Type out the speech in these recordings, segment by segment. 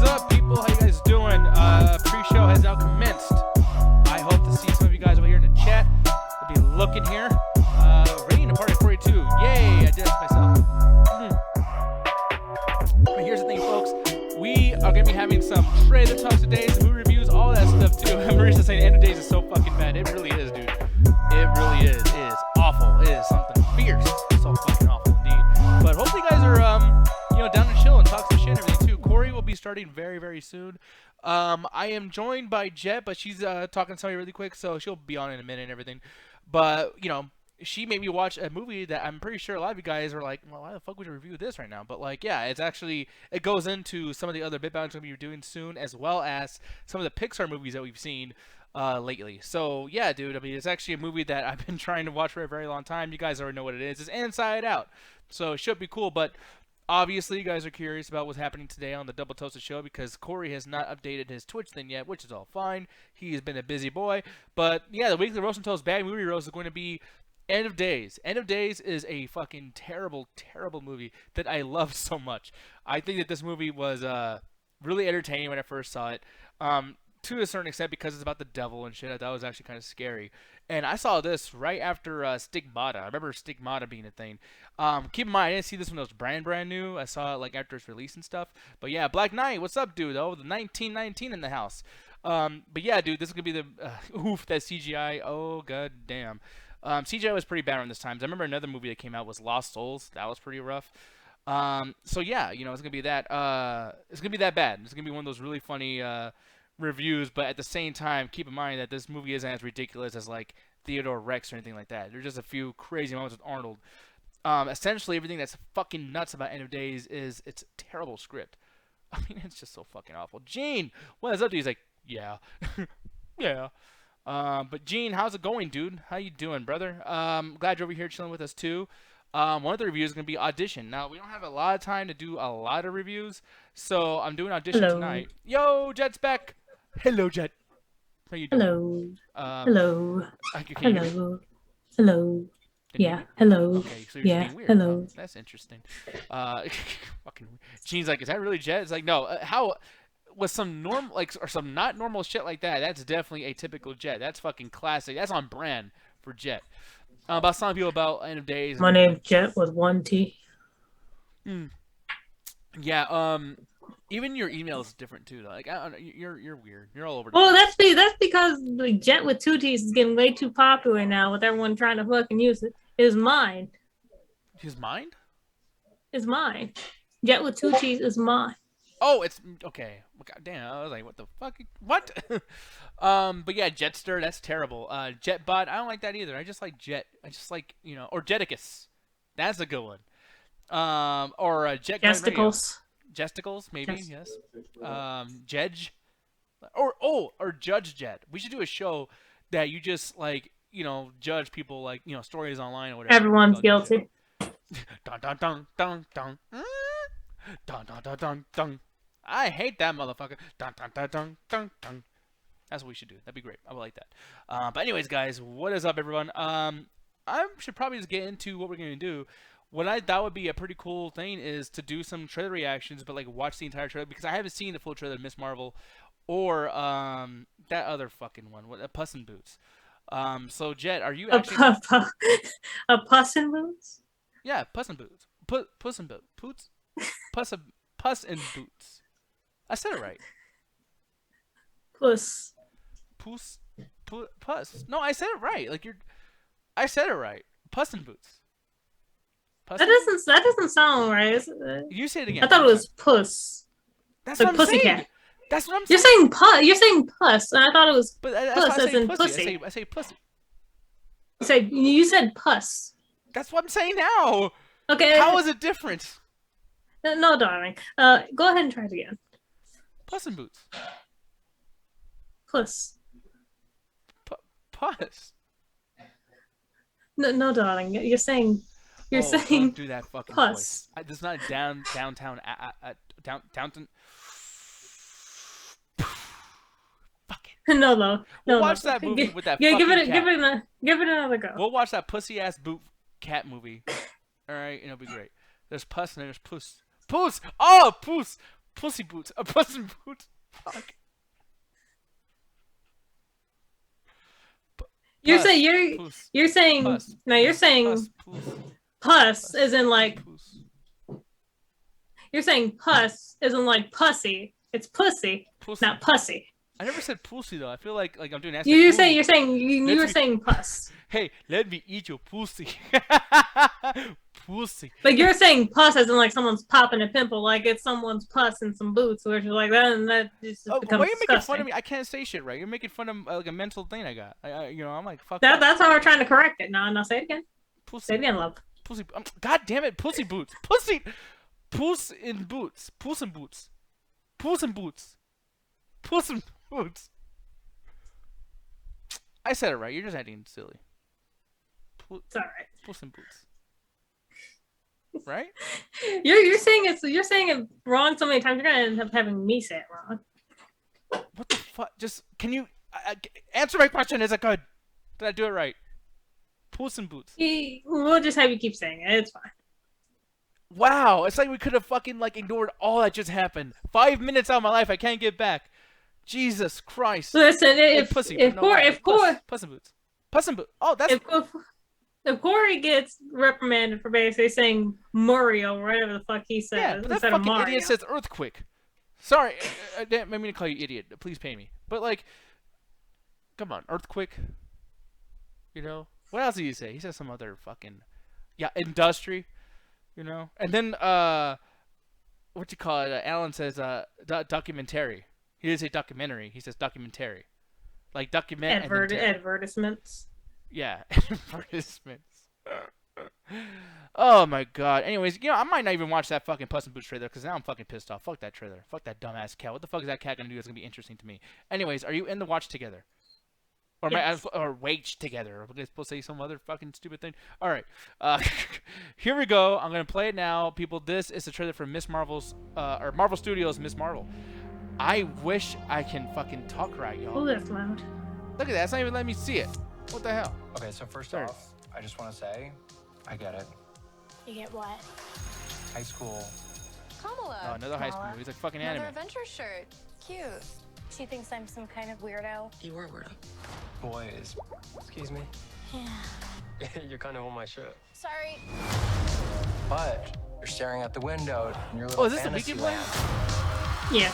is up, people? How you guys doing? Pre-show has now commenced. I hope to see some of you guys over here in the chat. I'll be looking here. Ready to party 42. Yay! I did it myself. But here's the thing, folks. We are going to be having some trailer talks today, some movie reviews, all that stuff, too. Marisa saying End of Days is so fucking bad. It really is, dude. It really is. It is awful. It is something fierce. So fucking awful, indeed. But hopefully you guys are, down to chill and talk some shit and everything, too. Corey will be starting very, very soon. I am joined by Jet, but she's talking to somebody really quick, so she'll be on in a minute and everything. But, she made me watch a movie that I'm pretty sure a lot of you guys are like, well, why the fuck would you review this right now? But, like, yeah, it goes into some of the other bit bounties we're doing soon, as well as some of the Pixar movies that we've seen lately. So, yeah, dude, I mean, it's actually a movie that I've been trying to watch for a very long time. You guys already know what it is. It's Inside Out. So, it should be cool, but obviously, you guys are curious about what's happening today on the Double Toasted Show because Corey has not updated his Twitch thing yet, which is all fine. He's been a busy boy. But, yeah, the weekly Roast and Toast Bad Movie Roast is going to be End of Days. End of Days is a fucking terrible, terrible movie that I love so much. I think that this movie was really entertaining when I first saw it. To a certain extent because it's about the devil and shit. I thought it was actually kind of scary. And I saw this right after Stigmata. I remember Stigmata being a thing. Keep in mind, I didn't see this when it was brand new. I saw it like after its release and stuff. But yeah, Black Knight, what's up, dude? Oh, the 1919 in the house. But yeah, dude, this is going to be the... oof, that CGI. Oh, god damn. CGI was pretty bad around this time. I remember another movie that came out was Lost Souls. That was pretty rough. So yeah, it's going to be that... it's going to be that bad. It's going to be one of those really funny... reviews, but at the same time, keep in mind that this movie isn't as ridiculous as like Theodore Rex or anything like that. There's just a few crazy moments with Arnold. Essentially, everything that's fucking nuts about End of Days is it's a terrible script. I mean, it's just so fucking awful. Gene, what is up, dude? He's like, yeah, yeah. But Gene, how's it going, dude? How you doing, brother? Glad you're over here chilling with us too. One of the reviews is going to be Audition. Now, we don't have a lot of time to do a lot of reviews, so I'm doing Audition tonight. Yo, Jet's back. Hello, Jet. How you doing? Hello. Hello. Hello. Yeah. Hello. Okay, so you're being weird. Hello. Oh, that's interesting. Fucking. Gene's like, is that really Jet? It's like, no. How? With some normal, or some not normal shit like that, that's definitely a typical Jet. That's fucking classic. That's on brand for Jet. About some people about End of Days. My name's Jet with one T. Yeah. Even your email is different too. Though. Like, I don't know, you're weird. You're all over. Well, that's because the Jet with two T's is getting way too popular now, with everyone trying to fucking use it. It's mine. His mind? It's mine. Jet with two T's is mine. Oh, it's okay. God damn, I was like, what the fuck? What? But yeah, Jetster, that's terrible. Jetbot, I don't like that either. I just like Jet. I just like or Jeticus. That's a good one. Or Jet. Gesticles. Gesticles, maybe, yes. Jedge. Or Judge Jet. We should do a show that you just, judge people, stories online or whatever. Everyone's guilty. Dun, dun, dun, dun, dun. Dun, dun, dun, dun, dun. I hate that motherfucker. Dun, dun, dun, dun, dun, dun. That's what we should do. That'd be great. I would like that. But anyways, guys, what is up, everyone? I should probably just get into what we're going to do. What I thought would be a pretty cool thing is to do some trailer reactions, but watch the entire trailer because I haven't seen the full trailer of Miss Marvel or that other fucking one, Puss in Boots. So Jet, are you actually a Puss in Boots? Yeah, Puss in Boots. Puss in Boots. Puss in Boots. I said it right. Puss. Puss. No, I said it right. I said it right. Puss in Boots. That doesn't sound right. You say it again. I thought it was Puss. That's what I'm saying. That's what I'm saying. You're saying Puss, and I thought it was Puss as in pussy. I say pussy. You said Puss. That's what I'm saying now. Okay. How is it different? No, darling. Go ahead and try it again. Puss in Boots. Puss. Puss. No, darling. You're saying. Saying don't do that fucking Puss. voice. There's not a downtown. Downton. Fuck it. No. We'll watch that movie with that. Yeah, fucking cat. Give it another go. We'll watch that pussy ass boot cat movie. All right, it'll be great. There's Puss and there's Puss. Puss. Oh, Puss. Pussy boots. A Puss in Boots. Fuck. You're Puss, saying Puss, you're saying Puss, no. You're Puss, saying Puss, puss isn't like Puss. you're saying puss isn't like pussy. It's pussy, Pussy. not pussy. I never said pussy though. I feel like I'm doing that. You're saying you were saying puss. Hey, let me eat your pussy. Pussy. Like you're saying puss as in like someone's popping a pimple, like it's someone's puss in some boots, which is like that, and that just becomes why are you making disgusting. fun of me? I can't say shit right. You're making fun of like a mental thing I got. I'm like fuck. That's how we're trying to correct it. No, say it again. Pussy. Say it again, love. Pussy. God damn it, pussy boots. Pussy. Puss in boots. Puss in boots. Puss in boots. Puss in boots. I said it right. You're just acting silly. It's all right. Puss in boots. Right? You're saying it wrong so many times. You're gonna end up having me say it wrong. What the fuck? Just can you answer my question? Is it good? Did I do it right? Puss in boots. We'll just have you keep saying it. It's fine. Wow, it's like we could have fucking like ignored all that just happened. 5 minutes out of my life I can't get back. Jesus Christ. Listen, Puss in boots. Puss in boots. Oh, that's. If Corey gets reprimanded for basically saying Mario or whatever the fuck he says, yeah, but that instead fucking of Mario. idiot says earthquake. Sorry, I didn't mean to call you idiot. Please pay me. But like, come on, earthquake. You know what else did he say? He said some other fucking industry. You know, and then what you call it? Alan says documentary. He didn't say documentary. He says documentary, like document advertisements. Yeah, advertisements. Oh my god. Anyways, I might not even watch that fucking Puss in Boots trailer because now I'm fucking pissed off. Fuck that trailer. Fuck that dumbass cat. What the fuck is that cat gonna do that's gonna be interesting to me? Anyways, are you in the watch together? Or yes. or wage together? We're supposed to say some other fucking stupid thing. All right, here we go. I'm gonna play it now, people. This is the trailer for Miss Marvel's or Marvel Studios' Miss Marvel. I wish I can fucking talk right, y'all. Oh, that's loud. Look at that. It's not even letting me see it. What the hell? Okay, so first off, I just want to say, I get it. You get what? High school. Kamala. Oh, another high school movie. It's like fucking anime. Another adventure shirt. Cute. She thinks I'm some kind of weirdo. You are a weirdo. Boys. Excuse me? Yeah. You're kind of on my shirt. Sorry. But you're staring out the window in your little is this the fantasy weekend land. Yeah.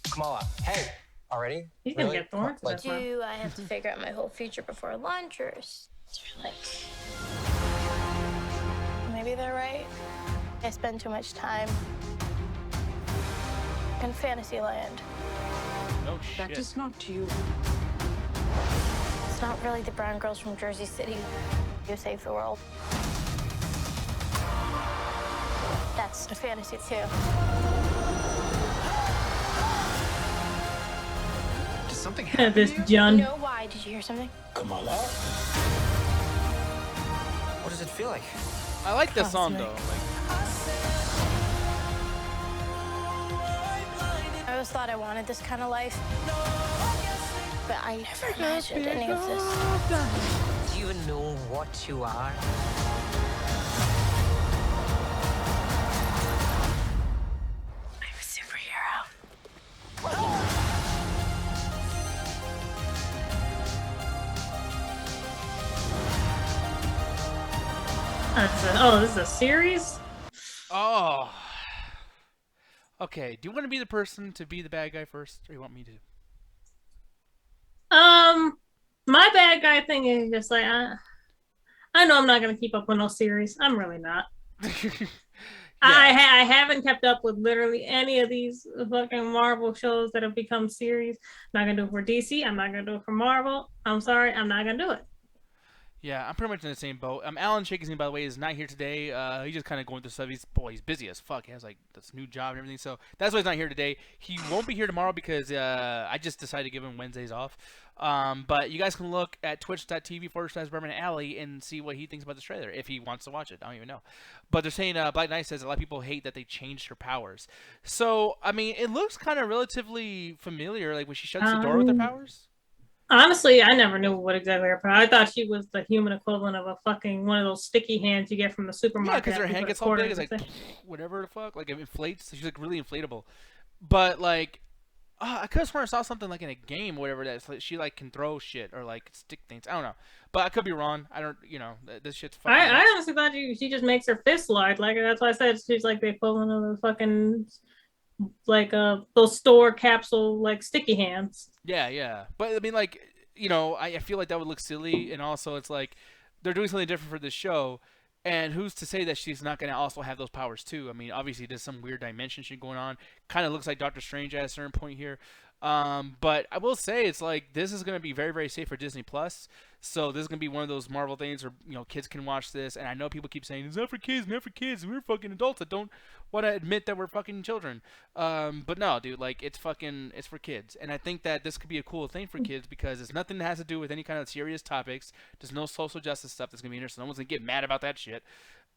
Kamala, hey! Already? He's gonna get thorns. Like, That's fine. Do I have to figure out my whole future before lunch, or is like maybe they're right? I spend too much time in Fantasyland. No shit. That is not you. It's not really the brown girls from Jersey City who save the world. That's a fantasy too. Did something happen This to you? John. You know why? Did you hear something? Kamala? What does it feel like? I like this song Cosmic. though. Like, I always thought I wanted this kind of life, but I never imagined any of this. Do you even know what you are? I'm a superhero. This is a series? oh. Okay. Do you want to be the person to be the bad guy first, or you want me to? My bad guy thing is just like I know I'm not gonna keep up with no series. I'm really not. I haven't kept up with literally any of these fucking Marvel shows that have become series. I'm not gonna do it for DC. I'm not gonna do it for Marvel. I'm sorry, I'm not gonna do it. Yeah, I'm pretty much in the same boat. Alan Shakinson, by the way, is not here today. He's just kind of going through stuff. He's busy as fuck. He has like this new job and everything, so that's why he's not here today. He won't be here tomorrow because I just decided to give him Wednesdays off. But you guys can look at twitch.tv/BourbonAlley and see what he thinks about this trailer if he wants to watch it. I don't even know. But they're saying Black Knight says a lot of people hate that they changed her powers. So I mean, it looks kind of relatively familiar, like when she shuts the door with her powers. Honestly, I never knew what exactly her power. I thought she was the human equivalent of a fucking one of those sticky hands you get from the Yeah, supermarket because her after you hand put a gets all quarter big. in It's the like thing. whatever the fuck. Like it inflates. She's like really inflatable. But like, I could have sworn I saw something like in a game, or whatever that is. Like, she like can throw shit or like stick things. I don't know, but I could be wrong. I don't. This shit's fucking I nuts. honestly thought she just makes her fist large. Like that's why I said she's like the equivalent of the fucking like those store capsule like sticky hands. Yeah, yeah. But I mean, like, I feel like that would look silly, and also it's like they're doing something different for this show, and who's to say that she's not going to also have those powers too? I mean, obviously there's some weird dimension shit going on. Kind of looks like Doctor Strange at a certain point here. But I will say it's like this is going to be very, very safe for Disney Plus. So this is going to be one of those Marvel things where kids can watch this. And I know people keep saying it's not for kids, not for kids. We're fucking adults that don't want to admit that we're fucking children. But no, dude, like it's for kids. And I think that this could be a cool thing for kids because it's nothing that has to do with any kind of serious topics. There's no social justice stuff that's gonna be interesting. No one's gonna get mad about that shit.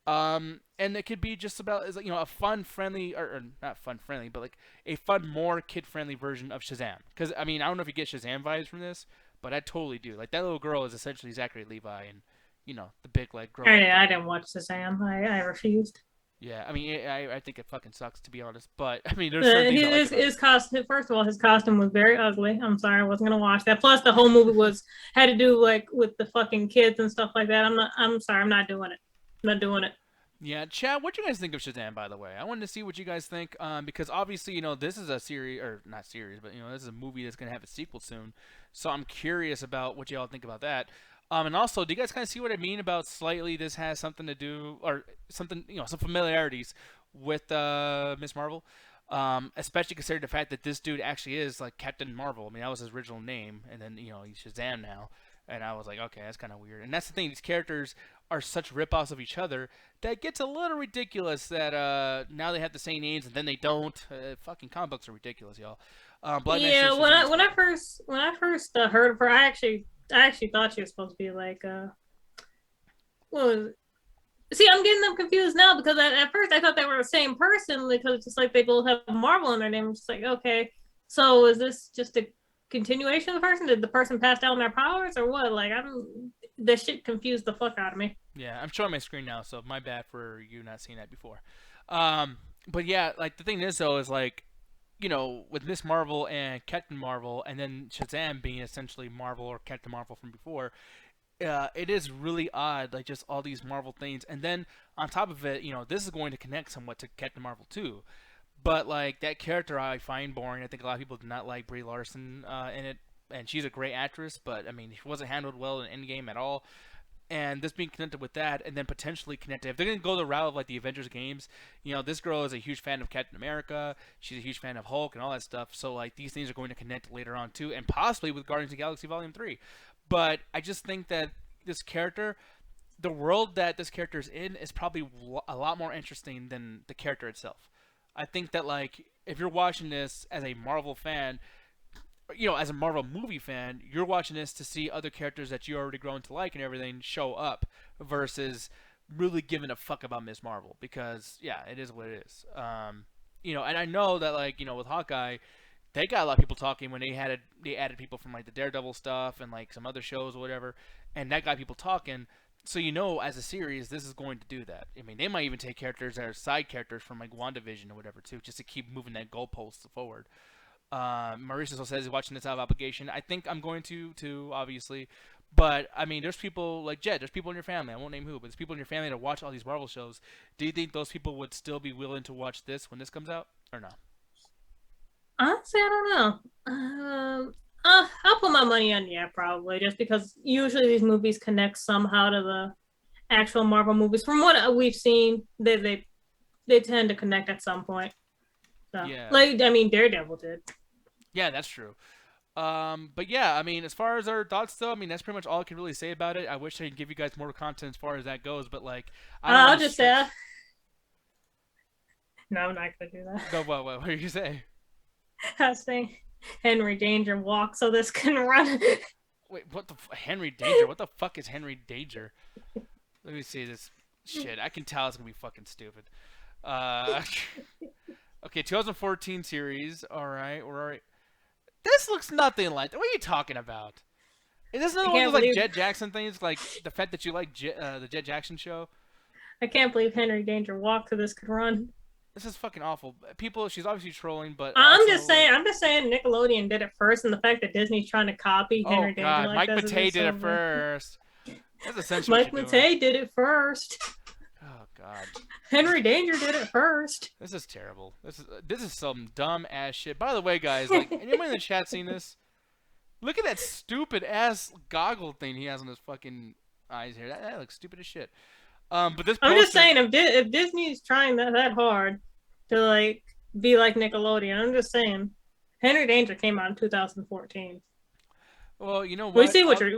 And it could be just about a fun, friendly, or not fun, friendly, but like a fun, more kid-friendly version of Shazam. Because I mean, I don't know if you get Shazam vibes from this, but I totally do. Like that little girl is essentially Zachary Levi, and the big like grown up I dude. didn't watch the Sam. I refused. Yeah, I mean, I think it fucking sucks to be honest, but I mean, there's certain things I like about it. His costume. First of all, his costume was very ugly. I'm sorry, I wasn't gonna watch that. Plus, the whole movie was had to do like with the fucking kids and stuff like that. I'm not. I'm sorry, I'm not doing it. I'm not doing it. Yeah, Chad, what do you guys think of Shazam? By the way, I wanted to see what you guys think, because obviously, this is a series, or not series, but this is a movie that's gonna have a sequel soon. So I'm curious about what y'all think about that. And also, do you guys kind of see what I mean about slightly this has something to do, or something, some familiarities with Miss Marvel, especially considering the fact that this dude actually is like Captain Marvel. I mean, that was his original name, and then he's Shazam now. And I was like, okay, that's kind of weird. And that's the thing; these characters are such rip-offs of each other that gets a little ridiculous. That now they have the same names and then they don't. Fucking comic books are ridiculous, y'all. Black Man Yeah, says Shazam's when I first heard of her, I actually thought she was supposed to be like what was it? See, I'm getting them confused now because at first I thought they were the same person because it's just like they both have Marvel in their name. I'm just like, okay, so is this just a continuation of the person? Did the person pass down their powers or what? Like, I'm that shit confused the fuck out of me. Yeah, I'm showing my screen now, so my bad for you not seeing that before. Um, but yeah, like the thing is though is like, with Miss Marvel and Captain Marvel, and then Shazam being essentially Marvel or Captain Marvel from before, it is really odd, like just all these Marvel things, and then on top of it, this is going to connect somewhat to Captain Marvel too. But like that character, I find boring. I think a lot of people do not like Brie Larson in it, and she's a great actress, but I mean, she wasn't handled well in Endgame at all. And this being connected with that, and then potentially connected, if they're gonna go the route of like the Avengers games, this girl is a huge fan of Captain America. She's a huge fan of Hulk and all that stuff. So like these things are going to connect later on too, and possibly with Guardians of the Galaxy Volume 3. But I just think that this character, the world that this character is in, is probably a lot more interesting than the character itself. I think that like if you're watching this as a Marvel fan, as a Marvel movie fan, you're watching this to see other characters that you already grown to like and everything show up versus really giving a fuck about Miss Marvel because yeah, it is what it is. And I know that like with Hawkeye, they got a lot of people talking when they added people from like the Daredevil stuff and like some other shows or whatever, and that got people talking. So as a series, this is going to do that. I mean, they might even take characters that are side characters from like WandaVision or whatever too, just to keep moving that goalpost forward. Mauricio says he's watching this out of obligation. I think I'm going to obviously, but I mean, there's people like Jed. There's people in your family. I won't name who, but there's people in your family that watch all these Marvel shows. Do you think those people would still be willing to watch this when this comes out, or no? Honestly, I don't know. I'll put my money on yeah, probably just because usually these movies connect somehow to the actual Marvel movies. From what we've seen, they tend to connect at some point. So, Yeah, like I mean, Daredevil did. yeah, that's true. But yeah, I mean, as far as our thoughts though, I mean, that's pretty much all I can really say about it. I wish I could give you guys more content as far as that goes, but like, I don't I'll want to just say, stretch. no, I'm not gonna do that. No, what did you say? I was saying Henry Danger walk so this can run. Wait, what the Henry Danger? What the fuck is Henry Danger? Let me see this shit. I can tell it's gonna be fucking stupid. Uh, okay, 2014 series. All right, we're all right. This looks nothing like that. What are you talking about? Is this another I one of can't those like believe- Jet Jackson things? Like the fact that you like the Jet Jackson show. I can't believe Henry Danger walked so this could run. This is fucking awful. People, she's obviously trolling, but I'm also, just saying. like, I'm just saying. Nickelodeon did it first, and the fact that Disney's trying to copy oh Henry Danger god, like Mike this is Matei just did so it bad. first. That's essentially Mike what you're doing. Matei did it first. Oh god, Henry Danger did it first. this is terrible. This is some dumb ass shit. By the way, guys, like anyone in the chat seen this? Look at that stupid ass goggle thing he has on his fucking eyes here. That looks stupid as shit. But this I'm just poster- saying, if Disney's trying that hard to like be like Nickelodeon, I'm just saying, Henry Danger came out in 2014. Well, you know what? We see what you're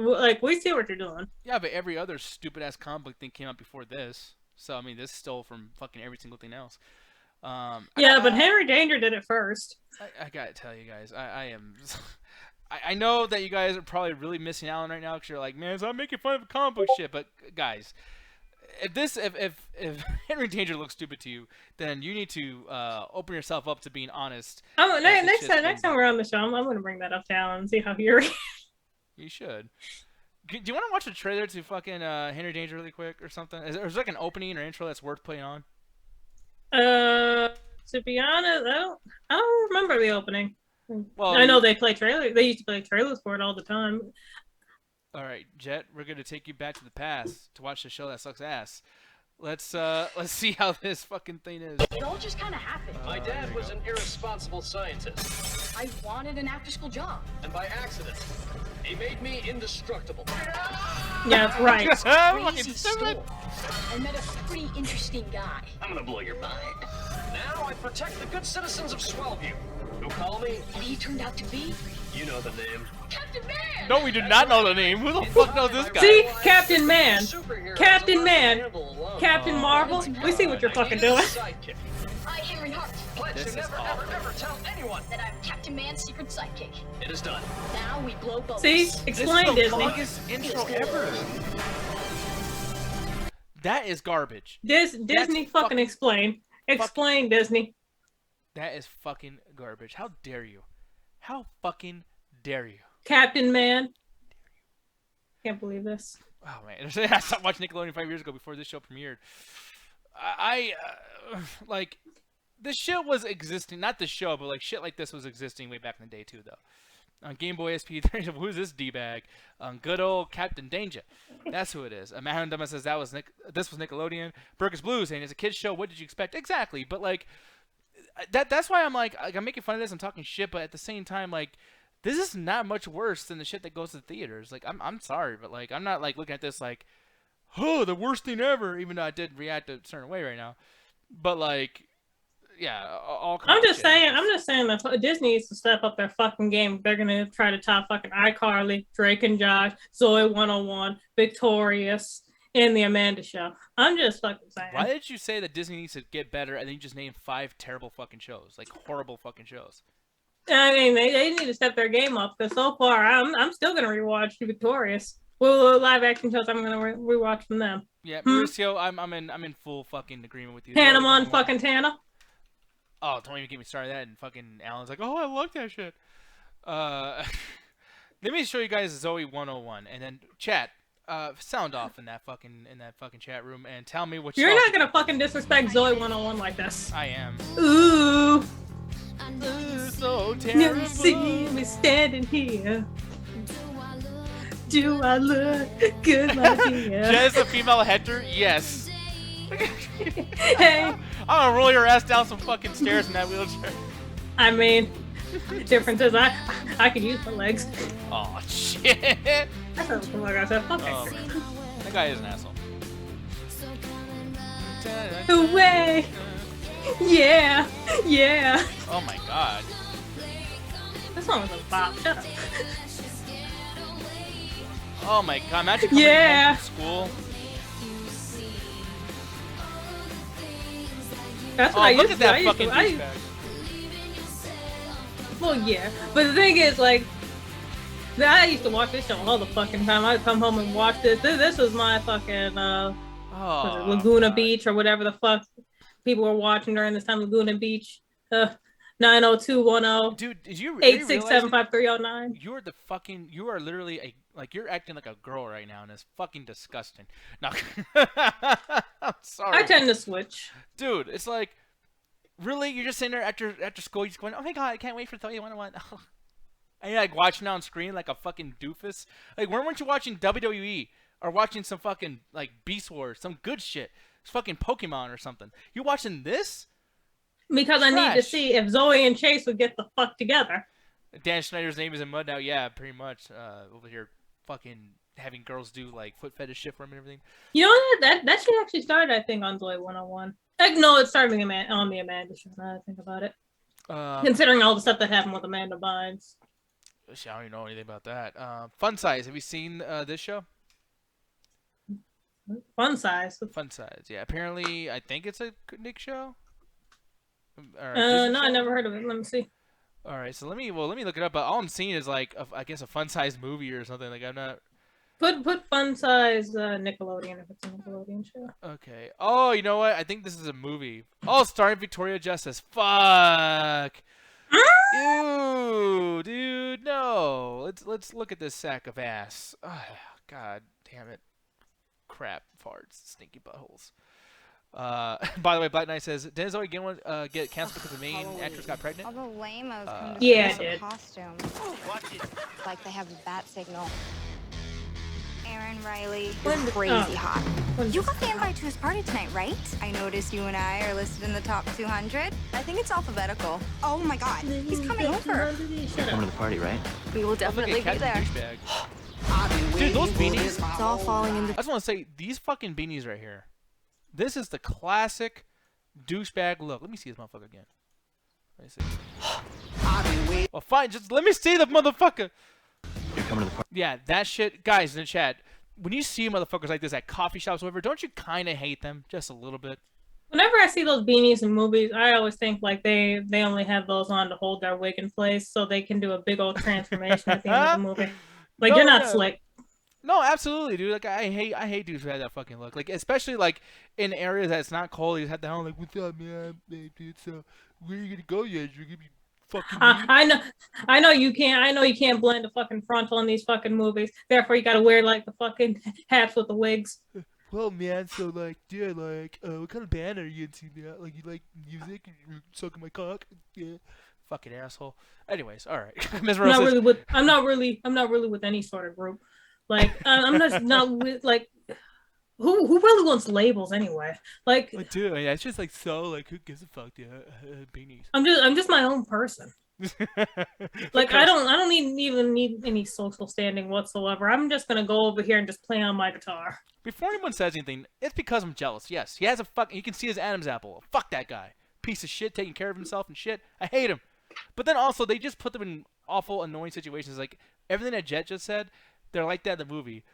doing. Yeah, but every other stupid ass comic book thing came out before this. So I mean, this stole from fucking every single thing else. Yeah, but Henry Danger did it first. I gotta tell you guys, I am. I know that you guys are probably really missing out on right now because you're like, man, so I'm making fun of comic book shit. But guys, if Henry Danger looks stupid to you, then you need to open yourself up to being honest. Next time we're on the show, I'm gonna bring that up to Alan and see how he reacts. You should. Do you want to watch a trailer to fucking Henry Danger really quick or something? Is there like an opening or intro that's worth putting on? To be honest, I don't remember the opening. Well, I know they play trailers. They used to play trailers for it all the time. All right, Jet, we're gonna take you back to the past to watch the show that sucks ass. Let's see how this fucking thing is. It all just kind of happened. My dad was an irresponsible scientist, I wanted an after-school job. and by accident, he made me indestructible. Yeah, that's right. Fucking Crazy stupid. store. I met a pretty interesting guy. I'm gonna blow your mind. Now I protect the good citizens of Swellview, who call me, And he turned out to be you know the name. Captain Man! No, we do not know the name. Who the fuck knows this guy? See, Captain Man, Superheroes Captain are Man, handle alone. Captain Marvel. We see what you're fucking doing. Sidekick. I, Henry Hart, Pledge This to is never, awful. ever tell anyone. that I'm Captain Man's secret sidekick. It is done. Now we blow bubbles. See, explain This is the Disney. longest intro ever. That is garbage. Disney fucking fucking- explain. Explain Disney. That is fucking garbage. How dare you? How fucking dare you? Captain Man. Can't believe this. Oh man, I stopped watching Nickelodeon 5 years ago before this show premiered. I like this shit was existing, not the show, but like shit like this was existing way back in the day too, though. On Game Boy SP3, who's this d-bag? Good old Captain Danger. That's who it is. Madam Dumma says this was Nickelodeon. Burgess Blue saying it's a kids show. What did you expect? Exactly, but like that's why I'm like I'm making fun of this. I'm talking shit, but at the same time, like this is not much worse than the shit that goes to the theaters. Like I'm sorry, but like I'm not like looking at this like, oh, the worst thing ever. Even though I did react a certain way right now, but like, yeah, all. I'm just saying that Disney needs to step up their fucking game. They're gonna try to top fucking iCarly, Drake and Josh, Zoe 101, Victorious, and the Amanda Show. I'm just fucking saying. Why did you say that Disney needs to get better and then you just name 5 terrible fucking shows, like horrible fucking shows? I mean, they need to step their game up because so far I'm still gonna rewatch Victorious. Well, live action shows I'm gonna rewatch from them. Yeah, Mauricio, I'm in full fucking agreement with you. Panama and fucking Tana. Oh, don't even get me started on that. And fucking Alan's like, oh, I love that shit. Let me show you guys Zoe 101, and then chat. Sound off in that fucking chat room, and tell me what You're not gonna fucking disrespect Zoe 101 like this. I am. Ooh, So you terrible. see me standing here. Do I look good, my dear? Jez, the female Hector? Yes. Hey, I'm gonna roll your ass down some fucking stairs in that wheelchair. I mean, the difference is I can use my legs. Oh shit. That's not like I said. Fuck Oh, it. that guy is an asshole. Away. Yeah, yeah. Oh my god. This one was a bop. Shut up. Oh my god. Imagine coming Yeah. home from school. That's what Oh, I look used at to. that fucking douchebag. Well, yeah, but the thing is, like, I used to watch this show all the fucking time. I'd come home and watch this. This was my fucking was it Laguna God. Beach or whatever the fuck people were watching during this time. Laguna Beach. 90210 Dude, did you really 8675309. you are literally you're acting like a girl right now, and it's fucking disgusting. No, I'm sorry. I tend to switch. Dude, it's like, really? You're just sitting there after school, you're just going, oh my god, I can't wait for 3101. And you're like watching on screen like a fucking doofus. Like, when weren't you watching WWE or watching some fucking like Beast Wars, some good shit? It's fucking Pokemon or something. You watching this? Because I need to see if Zoe and Chase would get the fuck together. Dan Schneider's name is in mud now. Yeah, pretty much. Over here, fucking having girls do like foot fetish shit for him and everything. You know what? That shit actually started, I think, on Zoe 101. Like, no, it started on the Amanda show. Now that I think about it. Considering all the stuff that happened with Amanda Bynes. I don't even know anything about that. Fun Size. Have you seen this show? Fun Size. Fun Size. Yeah. Apparently, I think it's a Nick show. No, I never heard of it. Let me see. All right, so let me look it up. But all I'm seeing is like I guess a Fun Size movie or something. Like, I'm not. Put Fun Size Nickelodeon if it's a Nickelodeon show. Okay. Oh, you know what? I think this is a movie. Oh, starring Victoria Justice. Fuck. Ew, dude, no. Let's look at this sack of ass. Oh, god damn it. Crap, farts, stinky buttholes. By the way, Black Knight says, didn't Zoe get canceled because the main actress got pregnant? All the lamos come to yeah, some it did. costumes. Like they have a bat signal. Aaron Riley is crazy hot. You got the invite to his party tonight, right? I noticed you and I are listed in the top 200. I think it's alphabetical. Oh my god, he's coming over. You're coming to the party, right? We will definitely be there. Dude, those beanies. It's all falling into. I just want to say, these fucking beanies right here. This is the classic douchebag look. Let me see this motherfucker again. Let me see. Well, fine. Just let me see the motherfucker. You're coming to the party. Yeah, that shit. Guys in the chat, when you see motherfuckers like this at coffee shops or whatever, don't you kind of hate them? Just a little bit? Whenever I see those beanies in movies, I always think like they only have those on to hold their wig in place so they can do a big old transformation at the end of the movie. Like, you're not slick. No, absolutely, dude. Like, I hate dudes who have that fucking look. Like, especially like in areas that's not cold. You just have to like, what's up, man? Hey, dude, so where are you gonna go yet? You're gonna be fucking. I know you can't. I know you can't blend a fucking frontal in these fucking movies. Therefore, you gotta wear like the fucking hats with the wigs. Well, man, so like, dude, like, what kind of band are you into? Now? Like, you like music? You're sucking my cock? Yeah. Fucking asshole. Anyways, all right. Ms. Rose I'm not really with any sort of group. Like, I'm just not with like. Who really wants labels anyway? Like, I do. Yeah, it's just like so. Like, who gives a fuck? Yeah, beanies. I'm just my own person. Like, I don't even need any social standing whatsoever. I'm just gonna go over here and just play on my guitar. Before anyone says anything, it's because I'm jealous. Yes, he has a fucking. You can see his Adam's apple. Fuck that guy. Piece of shit, taking care of himself and shit. I hate him. But then also, they just put them in awful, annoying situations. Like everything that Jet just said, they're like that in the movie.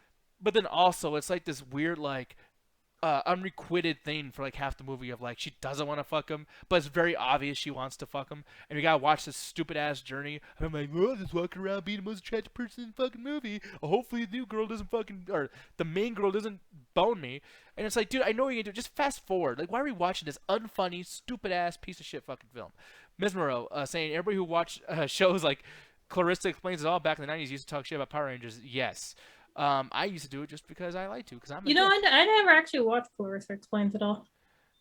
But then also, it's like this weird, like, unrequited thing for like half the movie of like she doesn't want to fuck him, but it's very obvious she wants to fuck him, and you gotta watch this stupid ass journey. And I'm like, oh, just walking around being the most attractive person in the fucking movie. Hopefully the new girl doesn't fucking, or the main girl doesn't bone me. And it's like, dude, I know what you're gonna do. Just fast forward. Like, why are we watching this unfunny, stupid ass piece of shit fucking film? Ms. Moreau saying everybody who watched shows like Clarissa Explains It All back in the 90s used to talk shit about Power Rangers. Yes. I used to do it just because I like to, because I'm. I never actually watched Clarissa Explains It All.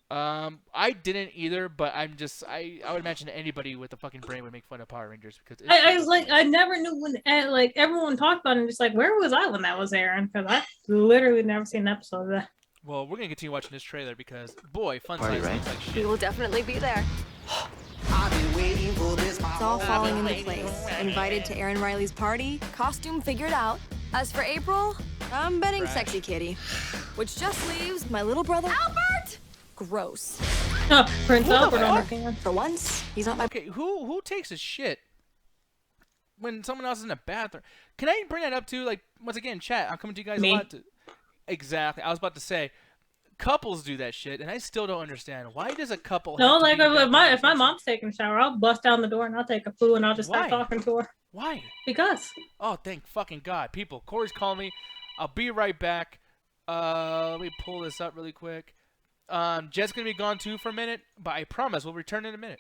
I didn't either, but I would imagine anybody with a fucking brain would make fun of Power Rangers because I was like, I never knew when like everyone talked about it, and just like, where was I when that was airing? Because I literally never seen an episode of that. Well, we're gonna continue watching this trailer because boy, fun Party, size right? looks like shit. We will definitely be there. It's all falling into place. Invited to Aaron Riley's party, costume figured out. As for April, I'm betting sexy kitty. Which just leaves my little brother, Albert! Gross. Oh, Prince Albert on the can. For once, he's not my... Okay, who takes a shit when someone else is in a bathroom? Can I bring that up too? Like, once again, chat, I'm coming to you guys Me. a lot. Exactly. I was about to say, couples do that shit, and I still don't understand. Why does a couple No, have to like be in if bathroom my mom's taking a shower, I'll bust down the door and I'll take a poo and I'll just start Why? talking to her. Why? Because. Oh, thank fucking God. People, Corey's calling me. I'll be right back. Let me pull this up really quick. Jet's going to be gone too for a minute, but I promise we'll return in a minute.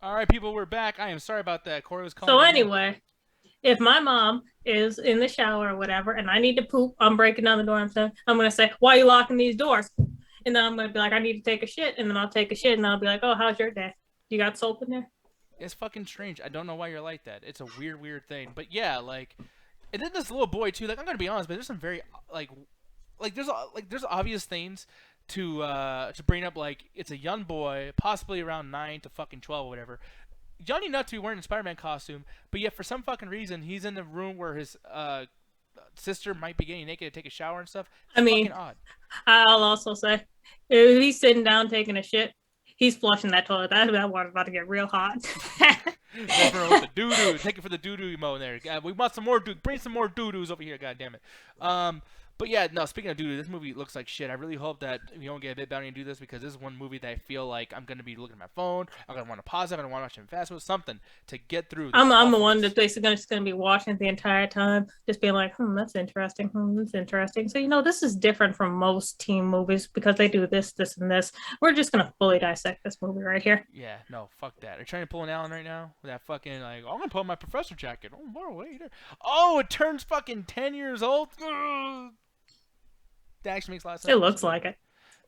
All right, people, we're back. I am sorry about that. Corey was calling. So anyway, if my mom is in the shower or whatever, and I need to poop, I'm breaking down the door. I'm gonna say, "Why are you locking these doors?" And then I'm gonna be like, "I need to take a shit," and then I'll take a shit, and I'll be like, "Oh, how's your day? You got soap in there?" It's fucking strange. I don't know why you're like that. It's a weird thing. But yeah, like, and then this little boy too. Like, I'm gonna be honest, but there's some very there's obvious things to bring up. Like, it's a young boy, possibly around 9 to fucking 12 or whatever. Young enough to be wearing a Spider-Man costume, but yet for some fucking reason he's in the room where his sister might be getting naked to take a shower and stuff. It's fucking odd. I'll also say, if he's sitting down taking a shit, he's flushing that toilet. That water's about to get real hot. With the doo-doo. Take it for the doo-doo emo in there. We want some more doo. Bring some more doo-doos over here, goddammit. But yeah, no, speaking of doo-doo, this movie looks like shit. I really hope that we don't get a bit bounty and do this, because this is one movie that I feel like I'm going to be looking at my phone. I'm going to want to pause it. I'm going to want to watch it fast with something to get through. I'm the one that's basically just going to be watching it the entire time, just being like, that's interesting. That's interesting. So, this is different from most teen movies because they do this, this, and this. We're just going to fully dissect this movie right here. Yeah, no, fuck that. Are you trying to pull an Allen right now? With that fucking, like, I'm going to put on my professor jacket. Oh, boy, wait. Oh, it turns fucking 10 years old? Ugh. That actually makes a lot of sense. It looks like it.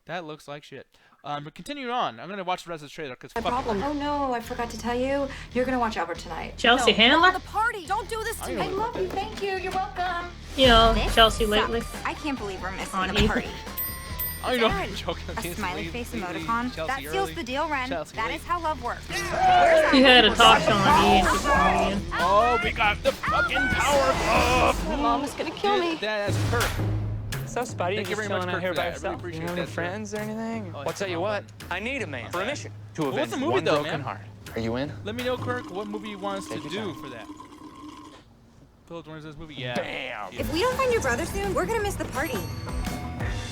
That looks like shit. But continuing on, I'm gonna watch the rest of the trailer because problem. Oh no, I forgot to tell you. You're gonna watch Albert tonight. Chelsea Handler. The party. Don't do this to me. I love you. Thank you. You're welcome. Chelsea lately. I can't believe we're missing On the party. I know. I'm joking. A smiley face emoticon. That seals the deal, Ren. That is how love works. He had a talk show on E! And she's comedian. Oh, we got the fucking power glove. My mom is gonna kill me. That is Kirk. So, Spidey, Thank you very just much, chilling out Kirk, here for by that. I really yourself? appreciate You know, that, any sir. friends or anything? Oh, Well, tell you what, I need a man for a mission to Well, what's avenge the movie, one though, broken man? heart. Are you in? Let me know, Kirk, what movie you want us to Take do your time. for that. Philip, when is this movie? Yeah. Bam! If we don't find your brother soon, we're gonna miss the party.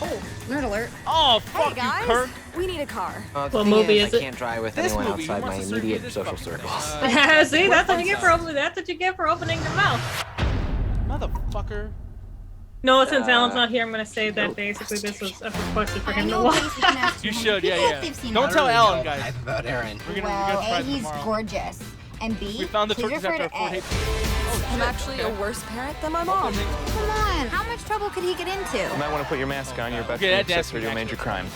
Oh, nerd alert. Oh, Hey fuck guys, you, Kirk. we need a car. What movie is I it? can't drive with This anyone movie, outside he my wants to serve you immediate this social fucking circles. thing. See, that's what you get for opening your mouth. Motherfucker. No, since Alan's not here, I'm gonna say that basically this was a request for him to watch. You should, yeah. Don't tell Alan, guys. About Aaron. We're gonna surprise him tomorrow. gorgeous. And B, We found the torches after a 4 I'm actually a worse parent than my mom. Come on, how much trouble could he get into? You might want to put your mask on. You're about Okay, to that be dance sister to a major crime.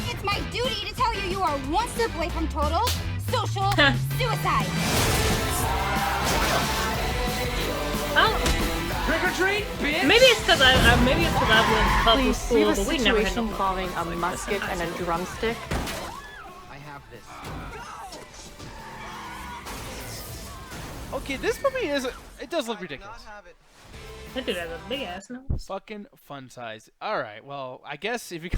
It's my duty to tell you you are one step away from total social suicide. Trick or treat, bitch! Maybe it's because I went to public school, but we never had no involving a musket and a drumstick. I have this. Okay, this movie it does look ridiculous. That dude has a big ass nose. Fucking fun size. All right, well, I guess if you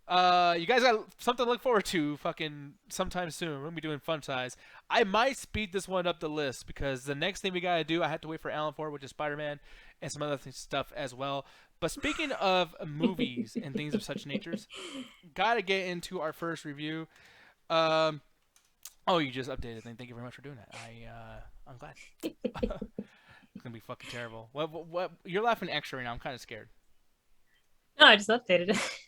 guys got something to look forward to fucking sometime soon. We're going to be doing fun size. I might speed this one up the list because the next thing we got to do, I have to wait for Alan for, which is Spider-Man and some other stuff as well. But speaking of movies and things of such natures, got to get into our first review. Oh, you just updated. Thank you very much for doing that. I'm glad. It's gonna be fucking terrible. What? You're laughing extra right now. I'm kind of scared. No, I just updated it.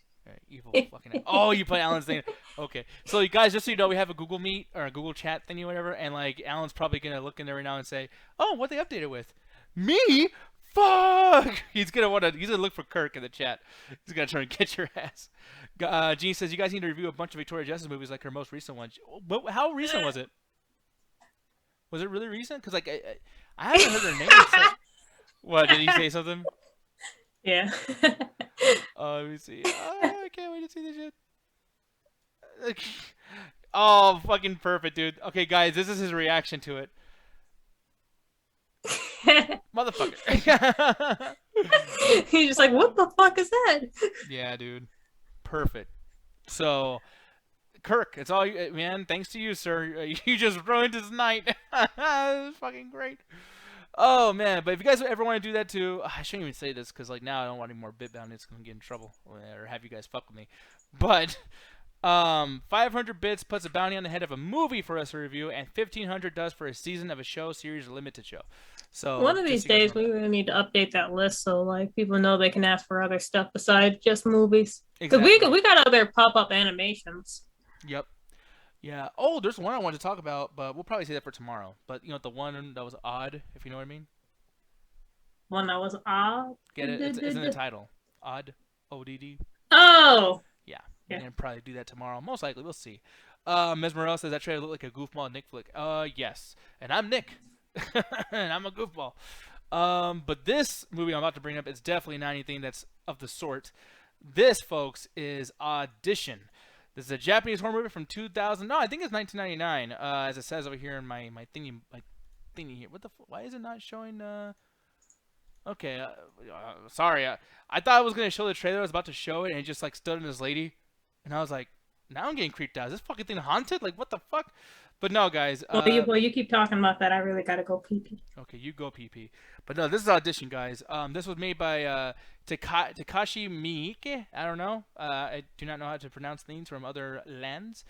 Evil fucking. Oh, you put Alan's thing. Okay, so you guys, just so you know, we have a Google Meet or a Google Chat thingy, or whatever, and like Alan's probably gonna look in there right now and say, "Oh, what they updated with? Me? Fuck!" He's gonna look for Kirk in the chat. He's gonna try and get your ass. Jean says you guys need to review a bunch of Victoria Justice movies, like her most recent one. How recent was it? Was it really recent? Because like I haven't heard her name. So... What, did he say something? Yeah. Let me see. I can't wait to see this shit. Oh, fucking perfect, dude. Okay, guys, this is his reaction to it. Motherfucker. He's just like, what the fuck is that? Yeah, dude. Perfect. So, Kirk, it's all you, man. Thanks to you, sir. You just ruined his night. This is fucking great. Oh man, but if you guys ever want to do that too, I shouldn't even say this because like now I don't want any more bit bound. It's gonna get in trouble or have you guys fuck with me. But 500 bits puts a bounty on the head of a movie for us to review, and 1500 does for a season of a show, series, or limited show. So one of these days we really need to update that list so like people know they can ask for other stuff besides just movies. Because we got other pop-up animations. Yep. Yeah. Oh, there's one I wanted to talk about, but we'll probably say that for tomorrow. But you know, the one that was odd, if you know what I mean. One that was odd. Get it? It's in the title. Odd. ODD. Oh. Yeah. We're gonna probably do that tomorrow. Most likely, we'll see. Mesmerel says that trailer looked like a goofball Nick flick. Yes. And I'm Nick. And I'm a goofball. But this movie I'm about to bring up is definitely not anything that's of the sort. This, folks, is Audition. This is a Japanese horror movie from 2000. No, I think it's 1999. As it says over here in my thingy here. What the? Why is it not showing? Okay. Sorry. I thought I was gonna show the trailer. I was about to show it, and it just like stood in this lady, and I was like, now I'm getting creeped out. Is this fucking thing haunted? Like, what the fuck? But no, guys. Well, you keep talking about that. I really gotta go pee pee. Okay, you go pee pee. But no, this is Audition, guys. This was made by Takashi Miike. I don't know. I do not know how to pronounce things from other lands.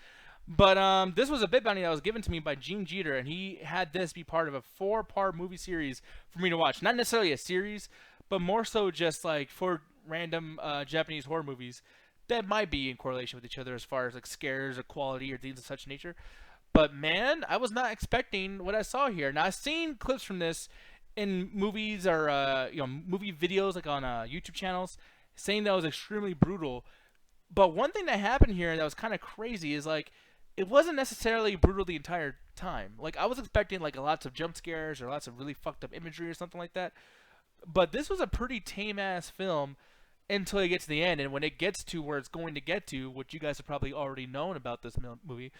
But this was a bit bounty that was given to me by Gene Jeter, and he had this be part of a 4-part movie series for me to watch. Not necessarily a series, but more so just like 4 random Japanese horror movies that might be in correlation with each other as far as like scares or quality or things of such nature. But man, I was not expecting what I saw here. Now I've seen clips from this in movies or movie videos like on YouTube channels saying that it was extremely brutal. But one thing that happened here that was kind of crazy is like it wasn't necessarily brutal the entire time. Like I was expecting like lots of jump scares or lots of really fucked up imagery or something like that. But this was a pretty tame ass film until it gets to the end, and when it gets to where it's going to get to, which you guys have probably already known about this movie.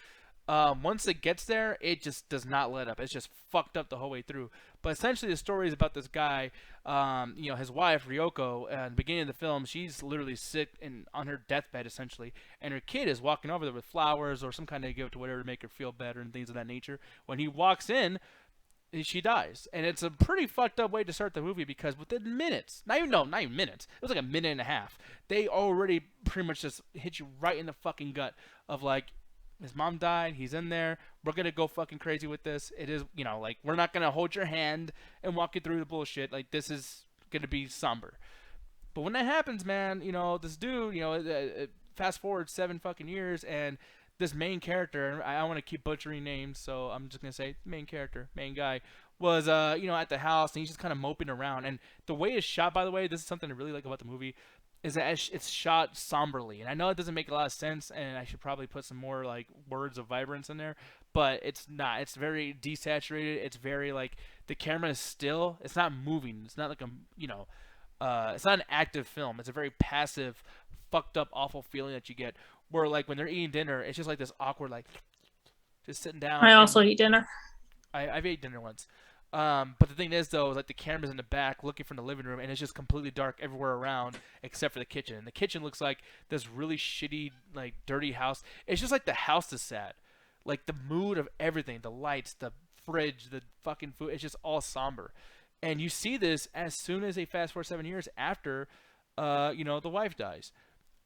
Once it gets there, it just does not let up. It's just fucked up the whole way through. But essentially, the story is about this guy, his wife, Ryoko, at the beginning of the film, she's literally sick and on her deathbed, essentially. And her kid is walking over there with flowers or some kind of gift or whatever to make her feel better and things of that nature. When he walks in, she dies. And it's a pretty fucked up way to start the movie because within minutes, not even minutes, it was like a minute and a half, they already pretty much just hit you right in the fucking gut of like, his mom died. He's in there. We're going to go fucking crazy with this. It is, like, we're not going to hold your hand and walk you through the bullshit. Like, this is going to be somber. But when that happens, man, this dude, fast forward 7 fucking years, and this main character, I don't want to keep butchering names, so I'm just going to say main character, main guy, was, at the house, and he's just kind of moping around. And the way it's shot, by the way, this is something I really like about the movie, is that it's shot somberly. And I know it doesn't make a lot of sense, and I should probably put some more like words of vibrance in there, but it's not. It's very desaturated. It's very like the camera is still. It's not moving. It's not like it's not an active film. It's a very passive, fucked up, awful feeling that you get. Where like when they're eating dinner, it's just like this awkward like just sitting down. I also eat dinner. I've ate dinner once. But the thing is, though, is like the camera's in the back looking from the living room, and it's just completely dark everywhere around except for the kitchen. And the kitchen looks like this really shitty, like, dirty house. It's just like the house is sad. Like, the mood of everything, the lights, the fridge, the fucking food, it's just all somber. And you see this as soon as they fast forward 7 years after, the wife dies.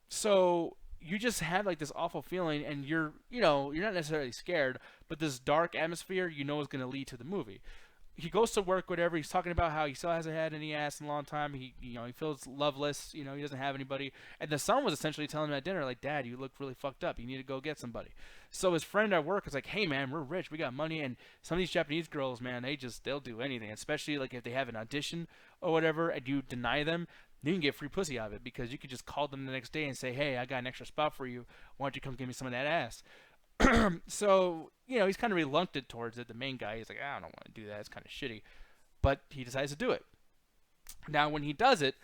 So you just have, like, this awful feeling, and you're not necessarily scared, but this dark atmosphere, is going to lead to the movie. He goes to work, whatever. He's talking about how he still hasn't had any ass in a long time. He feels loveless. He doesn't have anybody. And the son was essentially telling him at dinner, like, Dad, you look really fucked up. You need to go get somebody. So his friend at work is like, hey, man, we're rich. We got money. And some of these Japanese girls, man, they'll do anything. Especially, like, if they have an audition or whatever and you deny them, you can get free pussy out of it because you could just call them the next day and say, hey, I got an extra spot for you. Why don't you come give me some of that ass? So, he's kind of reluctant towards it. The main guy, he's like, I don't want to do that. It's kind of shitty. But he decides to do it. Now, when he does it,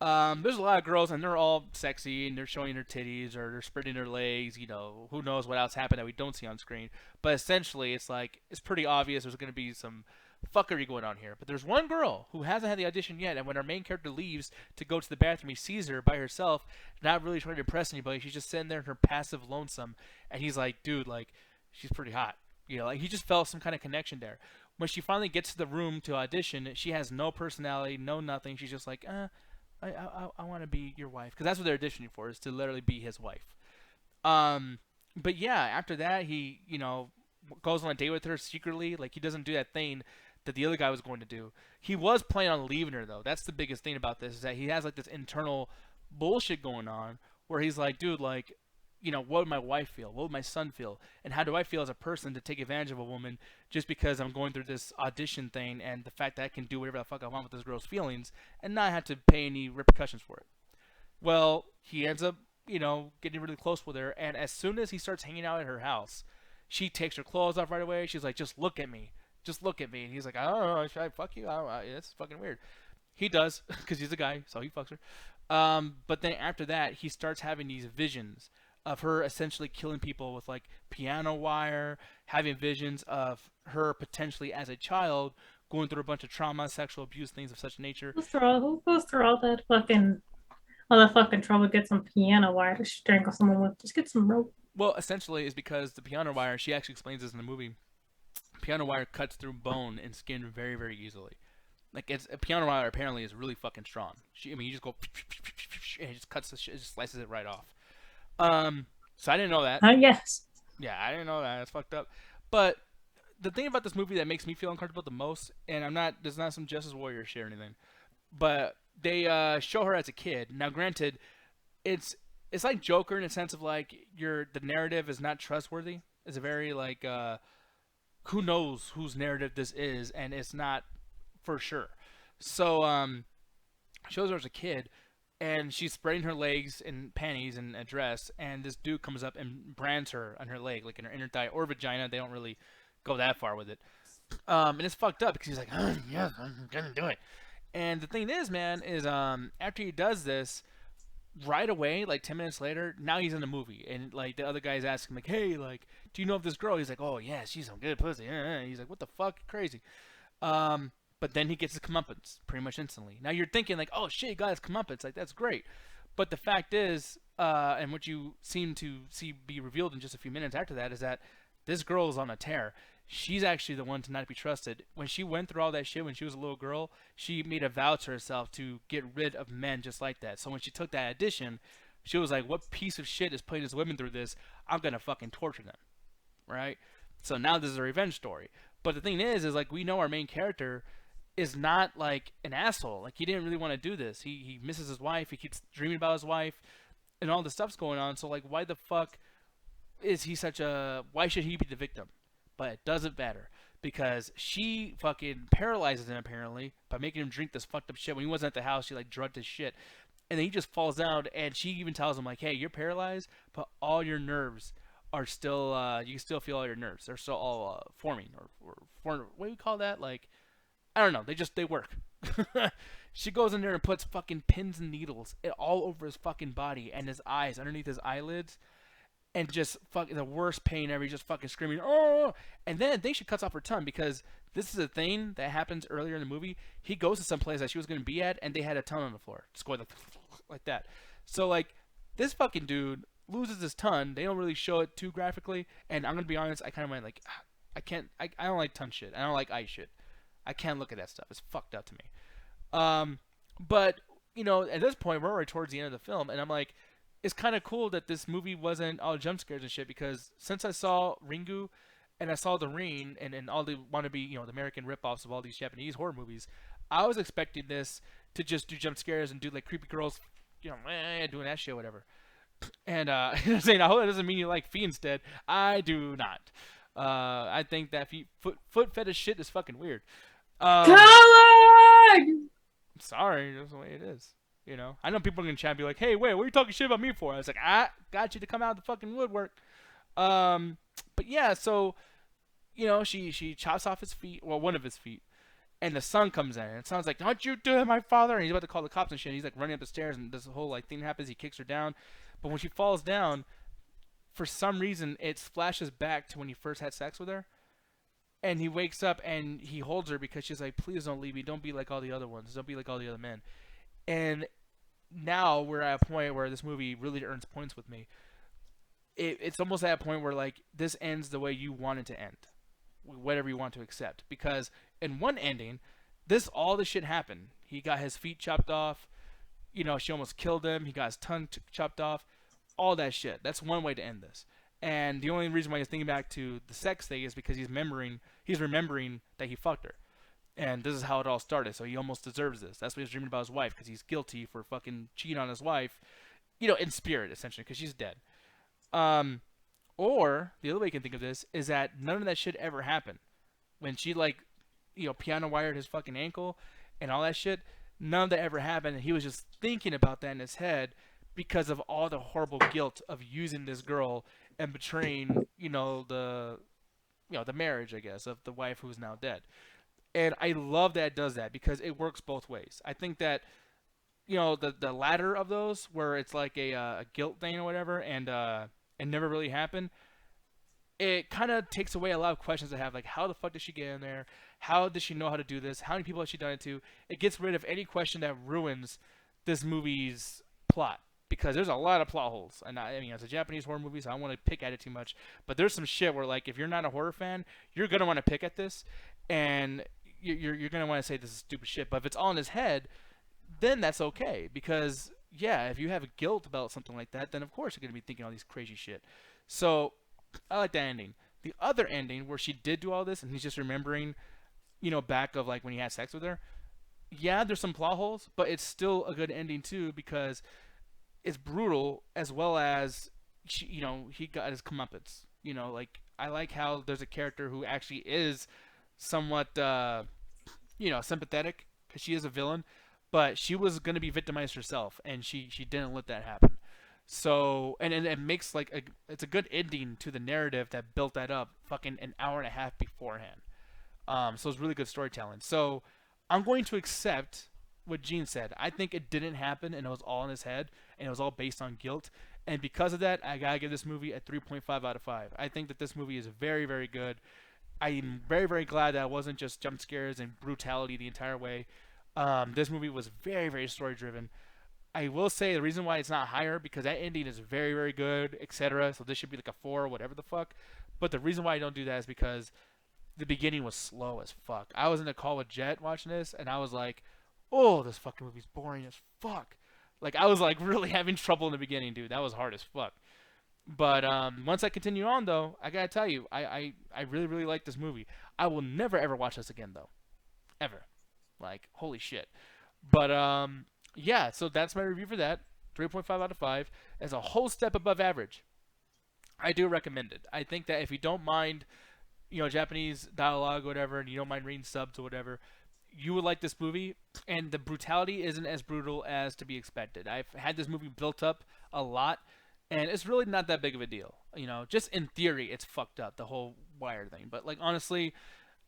there's a lot of girls, and they're all sexy, and they're showing their titties, or they're spreading their legs, who knows what else happened that we don't see on screen. But essentially, it's like, it's pretty obvious there's going to be some fuckery going on here. But there's one girl who hasn't had the audition yet, and when our main character leaves to go to the bathroom, he sees her by herself, not really trying to impress anybody. She's just sitting there in her passive lonesome, and he's like, dude, like, she's pretty hot. Like, he just felt some kind of connection there. When she finally gets to the room to audition, she has no personality, no nothing. She's just like, I want to be your wife. Because that's what they're auditioning for, is to literally be his wife. But yeah, after that, he, goes on a date with her secretly. Like, he doesn't do that thing that the other guy was going to do. He was planning on leaving her, though. That's the biggest thing about this, is that he has, like, this internal bullshit going on where he's like, dude, like, what would my wife feel? What would my son feel? And how do I feel as a person to take advantage of a woman just because I'm going through this audition thing and the fact that I can do whatever the fuck I want with this girl's feelings and not have to pay any repercussions for it? Well, he ends up, getting really close with her, and as soon as he starts hanging out at her house, she takes her clothes off right away. She's like, just look at me. Just look at me. And he's like, I don't know, should I fuck you? I don't know. It's fucking weird. He does, because he's a guy, so he fucks her. But then after that, he starts having these visions of her essentially killing people with like piano wire, having visions of her potentially as a child going through a bunch of trauma, sexual abuse, things of such nature. Who goes through all that fucking trouble to get some piano wire to strangle someone with? Just get some rope. Well, essentially, is because the piano wire, she actually explains this in the movie, piano wire cuts through bone and skin very, very easily. Like, a piano wire apparently is really fucking strong. You just go, and it just cuts the shit, it just slices it right off. So I didn't know that. Yes. Yeah, I didn't know that. It's fucked up. But the thing about this movie that makes me feel uncomfortable the most, and there's not some Justice Warrior shit or anything, but they show her as a kid. Now, granted, it's like Joker in a sense of like the narrative is not trustworthy. It's a very like who knows whose narrative this is, and it's not for sure. So shows her as a kid, and she's spreading her legs in panties and a dress, and this dude comes up and brands her on her leg, like in her inner thigh or vagina. They don't really go that far with it. And it's fucked up because he's like, oh, yes, I'm gonna do it. And the thing is, man, is after he does this, right away, like 10 minutes later, now he's in the movie, and like the other guys ask him, like, hey, like, do you know of this girl? He's like, oh yeah, she's some good pussy. He's like, what the fuck, crazy. But then he gets his comeuppance pretty much instantly. Now you're thinking like, oh shit, he got his comeuppance, like that's great. But the fact is, and what you seem to see be revealed in just a few minutes after that, is that this girl is on a tear. She's actually the one to not be trusted. When she went through all that shit when she was a little girl, she made a vow to herself to get rid of men just like that. So when she took that audition, she was like, what piece of shit is putting these women through this? I'm going to fucking torture them. Right? So now this is a revenge story. But the thing is like, we know our main character is not like an asshole. Like, he didn't really want to do this. He misses his wife. He keeps dreaming about his wife and all this stuff's going on. So like, why the fuck is he why should he be the victim? But it doesn't matter, because she fucking paralyzes him apparently by making him drink this fucked up shit. When he wasn't at the house, she like drugged his shit, and then he just falls down, and she even tells him like, hey, you're paralyzed, but all your nerves are still you can still feel all your nerves. They're still all forming or what do you call that? Like, I don't know. They work. She goes in there and puts fucking pins and needles all over his fucking body and his eyes, underneath his eyelids. And just fucking the worst pain ever. He's just fucking screaming, oh! And then she cuts off her tongue, because this is a thing that happens earlier in the movie. He goes to some place that she was going to be at, and they had a tongue on the floor. Just going like that. So, like, this fucking dude loses his tongue. They don't really show it too graphically. And I'm going to be honest, I kind of went like, I don't like tongue shit. I don't like eye shit. I can't look at that stuff. It's fucked up to me. But, at this point, we're already towards the end of the film, and I'm like, it's kind of cool that this movie wasn't all jump scares and shit, because since I saw Ringu and I saw The Ring and all the wannabe, the American ripoffs of all these Japanese horror movies, I was expecting this to just do jump scares and do like creepy girls, doing that shit, whatever. And saying, I hope that doesn't mean you like feet instead. I do not. I think that foot fetish shit is fucking weird. Colin! Sorry, that's the way it is. I know people are gonna chat and be like, hey, wait, what are you talking shit about me for? I was like, I got you to come out of the fucking woodwork. But yeah, so, she chops off his feet, well, one of his feet, and the son comes in, and it sounds like, don't you do it, my father, and he's about to call the cops and shit, and he's like running up the stairs, and this whole like thing happens, he kicks her down, but when she falls down, for some reason, it flashes back to when he first had sex with her, and he wakes up, and he holds her, because she's like, please don't leave me, don't be like all the other ones, don't be like all the other men. And now we're at a point where this movie really earns points with me. It's almost at a point where like this ends the way you want it to end, whatever you want to accept. Because in one ending, all this shit happened. He got his feet chopped off. She almost killed him. He got his tongue chopped off. All that shit. That's one way to end this. And the only reason why he's thinking back to the sex thing is because he's remembering that he fucked her. And this is how it all started, so he almost deserves this. That's what he's dreaming about his wife, because he's guilty for fucking cheating on his wife, in spirit, essentially, because she's dead. Or the other way you can think of this is that none of that shit ever happened. When she piano wired his fucking ankle and all that shit, none of that ever happened. And he was just thinking about that in his head because of all the horrible guilt of using this girl and betraying, the marriage, I guess, of the wife who's now dead. And I love that it does that because it works both ways. I think that, the latter of those where it's like a guilt thing or whatever and never really happened, it kind of takes away a lot of questions I have, like how the fuck did she get in there? How does she know how to do this? How many people has she done it to? It gets rid of any question that ruins this movie's plot because there's a lot of plot holes. And I mean, it's a Japanese horror movie, so I don't want to pick at it too much. But there's some shit where, like, if you're not a horror fan, you're gonna want to pick at this, and you're gonna want to say this is stupid shit. But if it's all in his head, then that's okay because yeah, if you have guilt about something like that, then of course you're gonna be thinking all these crazy shit. So I like that ending. The other ending where she did do all this and he's just remembering, back of like when he had sex with her. Yeah, there's some plot holes, but it's still a good ending too because it's brutal as well as he got his comeuppance. Like I like how there's a character who actually is somewhat sympathetic because she is a villain, but she was going to be victimized herself and she didn't let that happen. So, and it makes it's a good ending to the narrative that built that up fucking an hour and a half beforehand. So it's really good storytelling. So I'm going to accept what Gene said. I think it didn't happen and it was all in his head and it was all based on guilt. And because of that, I gotta give this movie a 3.5 out of 5. I think that this movie is very, very good. I'm very, very glad that it wasn't just jump scares and brutality the entire way. This movie was very, very story driven. I will say the reason why it's not higher because that ending is very, very good, etc. So this should be like a 4 or whatever the fuck. But the reason why I don't do that is because the beginning was slow as fuck. I was in a call with Jet watching this, and I was like, "Oh, this fucking movie's boring as fuck." Like I was like really having trouble in the beginning, dude. That was hard as fuck. But once I continue on, though, I gotta tell you, I really, really like this movie. I will never ever watch this again, though, ever. Like holy shit. But yeah, so that's my review for that. 3.5 out of 5. As a whole step above average. I do recommend it. I think that if you don't mind, Japanese dialogue or whatever, and you don't mind reading subs or whatever, you would like this movie. And the brutality isn't as brutal as to be expected. I've had this movie built up a lot, and it's really not that big of a deal. Just in theory, it's fucked up, the whole wire thing. But, like, honestly,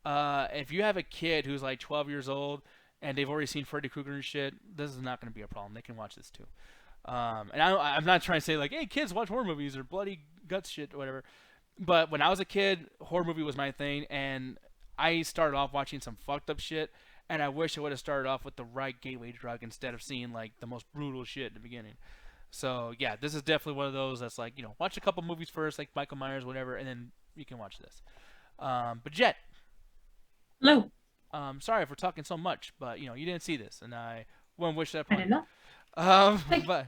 if you have a kid who's, like, 12 years old, and they've already seen Freddy Krueger and shit, this is not going to be a problem. They can watch this too. And I'm not trying to say like, hey, kids, watch horror movies or bloody guts shit or whatever. But when I was a kid, horror movie was my thing, and I started off watching some fucked up shit, and I wish I would have started off with the right gateway drug instead of seeing like the most brutal shit in the beginning. So yeah, this is definitely one of those that's like, watch a couple movies first, like Michael Myers, whatever, and then you can watch this. But Jet. Hello. Sorry if we're talking so much, but you didn't see this, and I wouldn't wish that upon I didn't you. But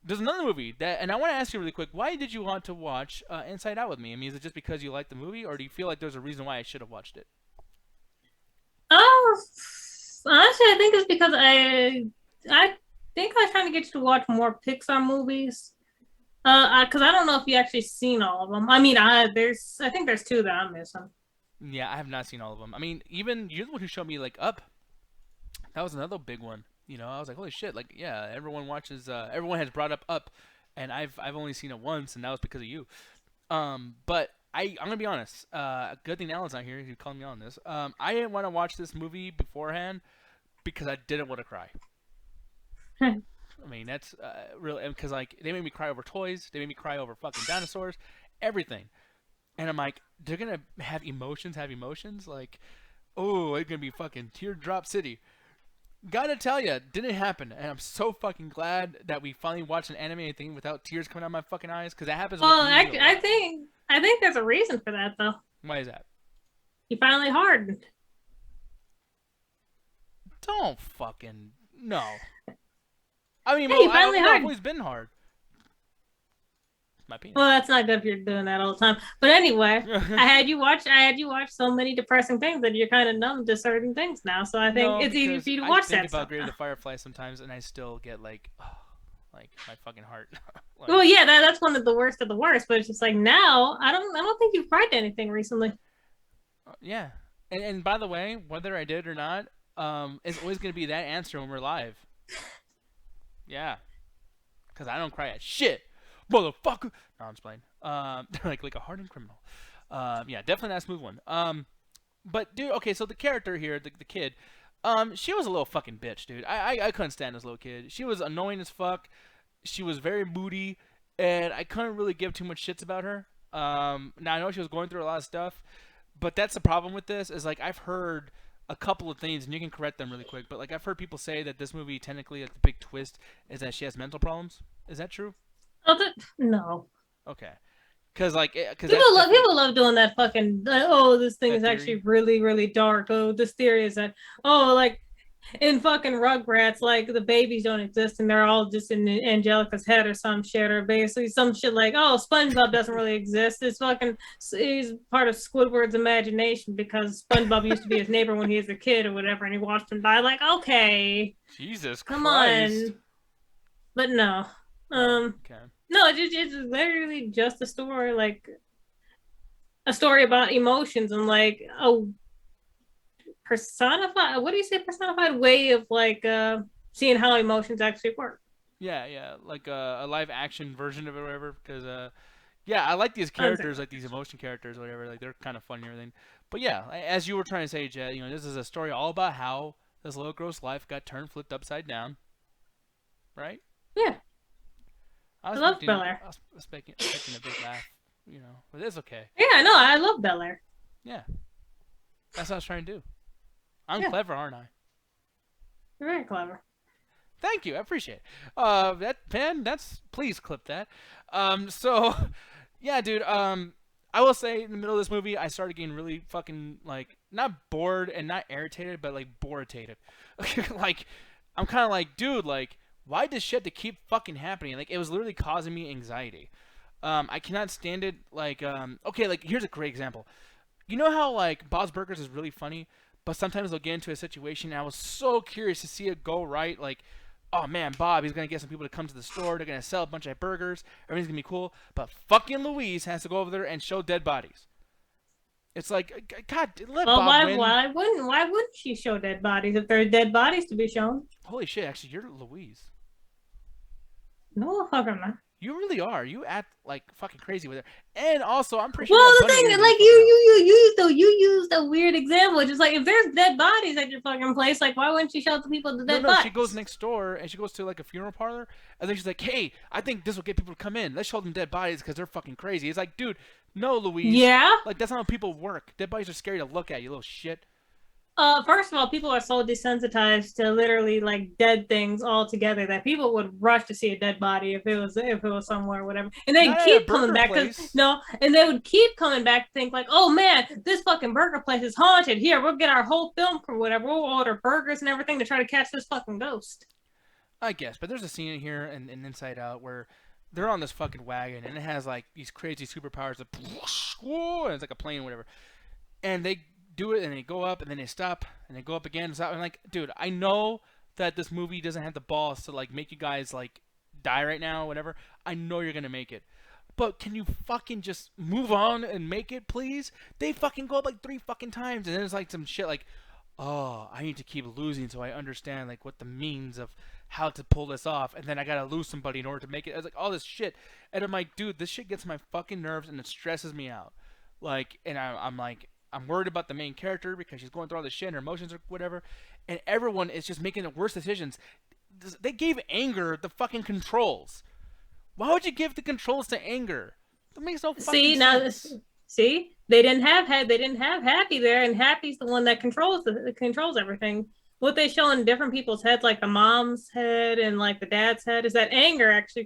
there's another movie and I want to ask you really quick, why did you want to watch Inside Out with me? I mean, is it just because you like the movie, or do you feel like there's a reason why I should have watched it? Honestly, I think it's because I think I was trying to get you to watch more Pixar movies. Because I don't know if you actually seen all of them. I mean, I think there's 2 that I'm missing. Yeah, I have not seen all of them. I mean, even you're the one who showed me like Up. That was another big one. I was like, holy shit! Like, yeah, everyone watches. Everyone has brought up, and I've only seen it once, and that was because of you. But I'm gonna be honest. Good thing Alan's not here. He called me on this. I didn't want to watch this movie beforehand because I didn't want to cry. I mean, that's really because like they made me cry over toys. They made me cry over fucking dinosaurs, everything. And I'm like, they're gonna have emotions. Like, oh, it's gonna be fucking teardrop city. Gotta tell you, didn't happen, and I'm so fucking glad that we finally watched an animated thing without tears coming out of my fucking eyes, because that happens. Well, I think there's a reason for that though. Why is that? You finally hardened. Don't fucking no. I mean, hey, I've always been hard. My penis. Well, that's not good if you're doing that all the time. But anyway, I had you watch so many depressing things that you're kind of numb to certain things now. So I think it's easy for you to watch that. I think about Grave the Firefly sometimes, and I still get like, oh, like my fucking heart. Like, well, yeah, that's one of the worst, but it's just like now, I don't think you've cried to anything recently. Yeah, and by the way, whether I did or not, it's always gonna be that answer when we're live. Yeah, because I don't cry at shit, motherfucker. No, I'm just playing. Like a hardened criminal. Yeah, definitely not a smooth one. But dude, okay, so the character here, the kid, she was a little fucking bitch, dude. I couldn't stand this little kid. She was annoying as fuck. She was very moody, and I couldn't really give too much shits about her. Now I know she was going through a lot of stuff, but that's the problem with this. Is like I've heard a couple of things, and you can correct them really quick. But like I've heard people say that this movie, technically, like the big twist is that she has mental problems. Is that true? No. Okay. Because people love doing that fucking this thing is actually really, really dark. Oh, this theory is that like in fucking Rugrats, like the babies don't exist and they're all just in Angelica's head or some shit, or basically some shit like SpongeBob doesn't really exist. He's part of Squidward's imagination because SpongeBob used to be his neighbor when he was a kid or whatever, and he watched him die. Like, okay, Jesus come Christ. on, but no, okay. No, it's literally just a story, like a story about emotions and like a personified. What do you say? Personified way of like seeing how emotions actually work. Yeah, like a live action version of it, or whatever. Because yeah, I like these characters, like these emotion characters, or whatever. Like they're kind of fun and everything. But yeah, as you were trying to say, Jet, this is a story all about how this little girl's life got flipped upside down. Right? Yeah. I love Bel Air. I was expecting a big laugh, but it's okay. Yeah, no, I love Bel Air. Yeah, that's what I was trying to do. I'm clever, aren't I? You're very clever. Thank you, I appreciate it. Please clip that. So, yeah, dude. I will say in the middle of this movie, I started getting really fucking like not bored and not irritated, but like boritated. Like, I'm kind of like, dude, like. Why does shit to keep fucking happening? Like, it was literally causing me anxiety. I cannot stand it. Like, okay, like, here's a great example. You know how, like, Bob's Burgers is really funny, but sometimes they'll get into a situation, and I was so curious to see it go right. Like, oh, man, Bob, he's going to get some people to come to the store. They're going to sell a bunch of burgers. Everything's going to be cool. But fucking Louise has to go over there and show dead bodies. It's like, God, let Bob win. Why wouldn't she show dead bodies if there are dead bodies to be shown? Holy shit, actually, you're Louise. No, fuck, I'm not. You really are. You act like fucking crazy with her. And also, I'm pretty sure. Well, the thing is, like, you used a weird example. Just like, if there's dead bodies at your fucking place, like, why wouldn't you show the people the dead bodies? She goes next door and she goes to like a funeral parlor, and then she's like, "Hey, I think this will get people to come in. Let's show them dead bodies because they're fucking crazy." It's like, dude, no, Louise. Yeah. Like, that's not how people work. Dead bodies are scary to look at. You little shit. First of all, people are so desensitized to literally like dead things altogether that people would rush to see a dead body if it was somewhere or whatever, and they keep coming back and they would keep coming back to think like, oh man, this fucking burger place is haunted. Here, we'll get our whole film crew, whatever. We'll order burgers and everything to try to catch this fucking ghost. I guess, but there's a scene in here and Inside Out where they're on this fucking wagon and it has like these crazy superpowers of, and it's like a plane or whatever, and they do it and they go up and then they stop and they go up again and stop. I'm like, dude, I know that this movie doesn't have the balls to like make you guys like die right now or whatever. I know you're gonna make it, but can you fucking just move on and make it, please? They fucking go up like 3 fucking times and then it's like some shit like, oh, I need to keep losing so I understand like what the means of how to pull this off, and then I gotta lose somebody in order to make it. I was like, all this shit, and I'm like, dude, this shit gets my fucking nerves and it stresses me out. Like, and I'm like, I'm worried about the main character because she's going through all this shit and her emotions or whatever, and everyone is just making the worst decisions. They gave Anger the fucking controls. Why would you give the controls to Anger? That makes no fucking sense. See, they didn't have Happy there, and Happy's the one that controls everything. What they show in different people's heads, like the mom's head and like the dad's head, is that Anger actually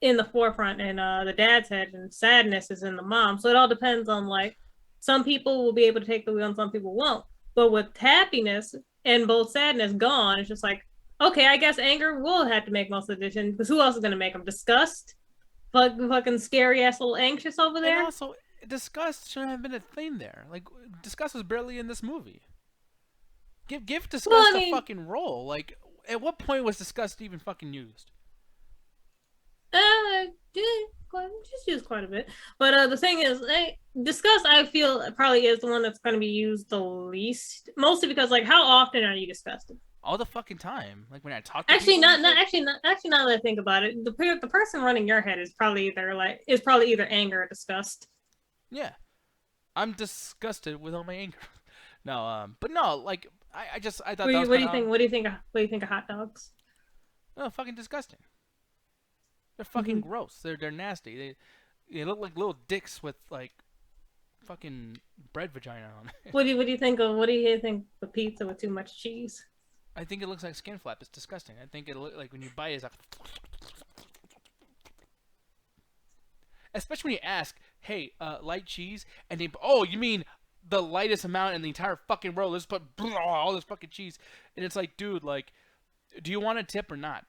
in the forefront, and the dad's head, and Sadness is in the mom. So it all depends on like, some people will be able to take the wheel and some people won't. But with Happiness and both Sadness gone, it's just like, okay, I guess Anger will have to make most of the decisions, because who else is gonna make them? Disgust, fucking scary ass little anxious over there. And also, Disgust shouldn't have been a thing there. Like, Disgust was barely in this movie. Give Disgust a fucking role. Like, at what point was disgust even fucking used? Just used quite a bit. But the thing is, disgust, I feel, probably is the one that's going to be used the least. Mostly because, like, how often are you disgusted? All the fucking time. Like when I talk to actually, people. Actually, now that I think about it, the person running your head is probably either anger or disgust. Yeah, I'm disgusted with all my anger. No, but no, like I thought. What do you think? What do you think of hot dogs? Oh, fucking disgusting. They're fucking gross. They're nasty. They look like little dicks with like fucking bread vagina on it. What do you think of pizza with too much cheese? I think it looks like skin flap. It's disgusting. I think it look like when you bite it, it's like, especially when you ask, "Hey, light cheese," and they, "Oh, you mean the lightest amount in the entire fucking roll? Let's put all this fucking cheese," and it's like, dude, like, do you want a tip or not?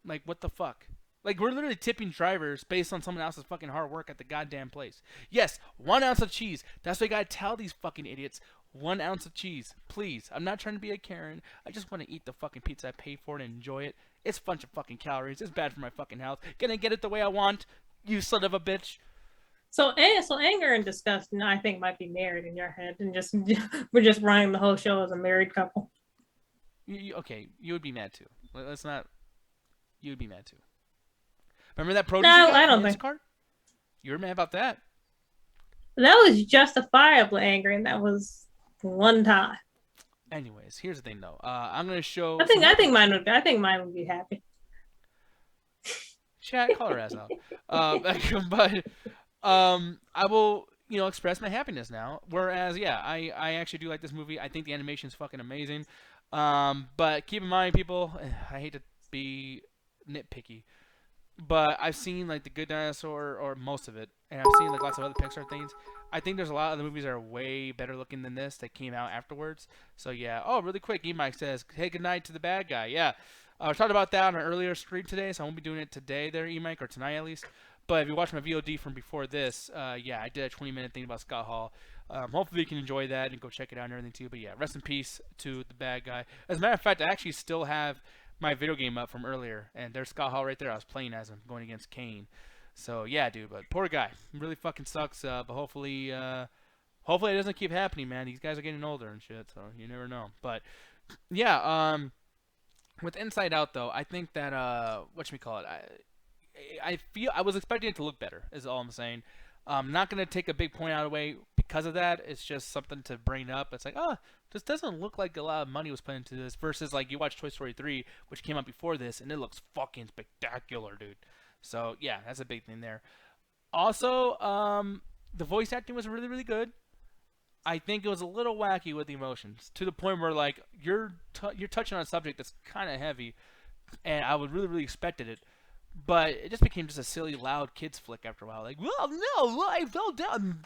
Like, what the fuck? Like, we're literally tipping drivers based on someone else's fucking hard work at the goddamn place. Yes, 1 ounce of cheese. That's what you gotta tell these fucking idiots. 1 ounce of cheese, please. I'm not trying to be a Karen. I just want to eat the fucking pizza I pay for it and enjoy it. It's a bunch of fucking calories. It's bad for my fucking health. Gonna get it the way I want, you son of a bitch. So anger and disgust, I think, might be married in your head, and just we're just running the whole show as a married couple. Okay, you would be mad too. Let's not. You would be mad too. Remember that produce? No, I don't think. Card? You were mad about that. That was justifiable anger, and that was one time. Anyways, here's the thing, though. I'm gonna show. I think mine would be happy. Chat, call her ass out. But I will, express my happiness now. Whereas, yeah, I actually do like this movie. I think the animation is fucking amazing. But keep in mind, people, I hate to be nitpicky, but I've seen like The Good Dinosaur, or most of it, and I've seen like lots of other Pixar things. I think there's a lot of the movies that are way better looking than this that came out afterwards. So yeah. Oh, really quick, E-Mike says, "Hey, good night to the bad guy." Yeah, I was talking about that on an earlier stream today, so I won't be doing it today there, E-Mike, or tonight at least. But if you watch my VOD from before this, yeah, I did a 20-minute thing about Scott Hall. Hopefully you can enjoy that and go check it out and everything too. But yeah, rest in peace to the bad guy. As a matter of fact, I actually still have my video game up from earlier, and there's Scott Hall right there. I was playing as him, going against Kane. So yeah, dude, but poor guy, really fucking sucks. But hopefully it doesn't keep happening, man. These guys are getting older and shit, so you never know. But yeah, with Inside Out though, I think that whatchamacallit, I feel I was expecting it to look better. Is all I'm saying. I'm not gonna take a big point out of the way because of that. It's just something to bring up. It's like, this doesn't look like a lot of money was put into this. Versus like you watch Toy Story 3, which came out before this, and it looks fucking spectacular, dude. So yeah, that's a big thing there. Also, the voice acting was really, really good. I think it was a little wacky with the emotions, to the point where like you're touching on a subject that's kind of heavy, and I would really, really expected it. But it just became just a silly, loud kids flick after a while. Like, well, no, I fell down.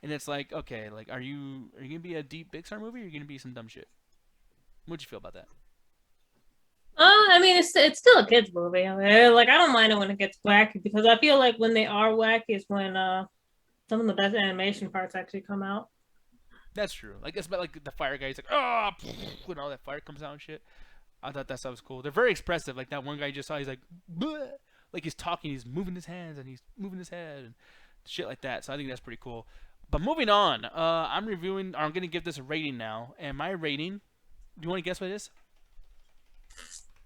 And it's like, okay, like, are you gonna be a deep Pixar movie, or are you gonna be some dumb shit? What'd you feel about that? I mean, it's still a kids movie. I mean, like, I don't mind it when it gets wacky, because I feel like when they are wacky is when some of the best animation parts actually come out. That's true. Like, it's about like the fire guy. He's like, when all that fire comes out and shit. I thought that stuff was cool. They're very expressive. Like that one guy you just saw, he's like, bleh! Like he's talking, he's moving his hands and he's moving his head and shit like that. So I think that's pretty cool. But moving on, I'm going to give this a rating now. And my rating, do you want to guess what it is?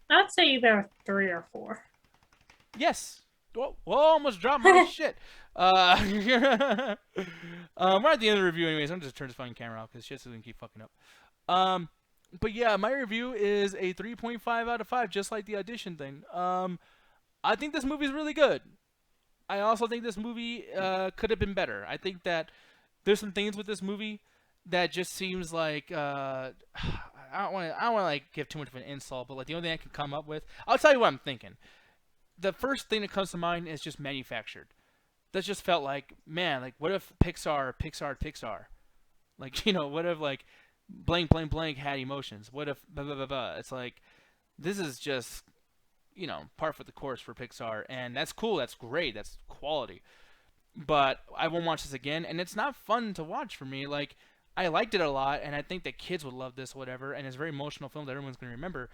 I'd say either 3 or 4. Yes. Whoa, almost dropped my shit. We're at the end of the review anyways. I'm just turn this fucking camera off because shit's going to keep fucking up. But yeah, my review is a 3.5 out of 5, just like the Audition thing. I think this movie is really good. I also think this movie could have been better. I think that there's some things with this movie that just seems like I don't want to like give too much of an insult, but like the only thing I can come up with, I'll tell you what I'm thinking. The first thing that comes to mind is just manufactured. That just felt like, man, like what if Pixar, like, what if like blank had emotions? What if blah blah blah blah? It's like, this is just, par for the course for Pixar, and that's cool, that's great, that's quality. But I won't watch this again, and it's not fun to watch for me. Like, I liked it a lot, and I think that kids would love this, or whatever. And it's a very emotional film that everyone's gonna remember.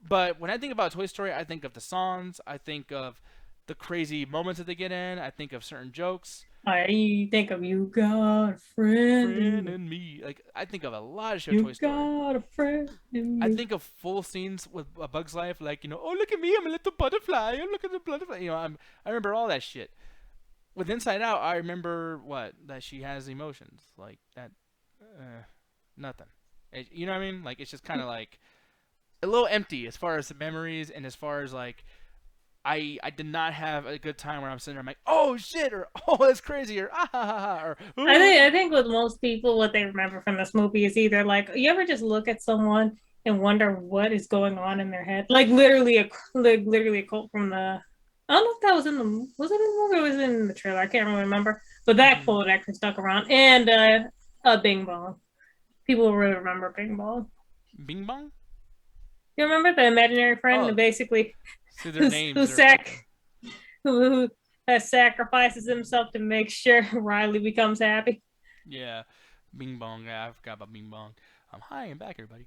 But when I think about Toy Story, I think of the songs. I think of the crazy moments that they get in. I think of certain jokes. I think of You Got a Friend in Me. Like, I think of a lot of shit Toy Story. You got a friend in me. I think of full scenes with A Bug's Life, like, oh, look at me, I'm a little butterfly. Oh, look at the butterfly. I remember all that shit. With Inside Out, I remember that she has emotions like that. Nothing. You know what I mean? Like, it's just kind of like a little empty as far as the memories, and as far as like I did not have a good time where I'm sitting there, I'm like, oh shit, or oh that's crazy, or ah ha ha ha, or ooh. I think with most people, what they remember from this movie is either like, you ever just look at someone and wonder what is going on in their head, like literally a quote from the. I don't know if that was in the movie or was it in the trailer. I can't really remember, but that quote actually stuck around. And Bing Bong. People really remember Bing Bong. Bing Bong. You remember the imaginary friend who basically who sacrifices himself to make sure Riley becomes happy? Yeah, Bing Bong. Yeah, I forgot about Bing Bong. Hi, I'm back, everybody.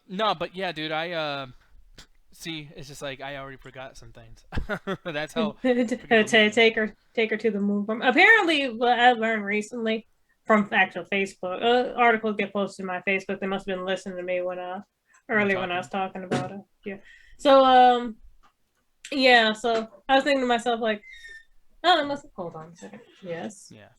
No, but yeah, dude, see, it's just like I already forgot some things. That's how. Take her to the moon. Apparently, what I learned recently from actual Facebook articles get posted in my Facebook. They must have been listening to me when earlier when I was talking about it. Yeah. So yeah. So I was thinking to myself like, hold on a second. Yes. Yeah.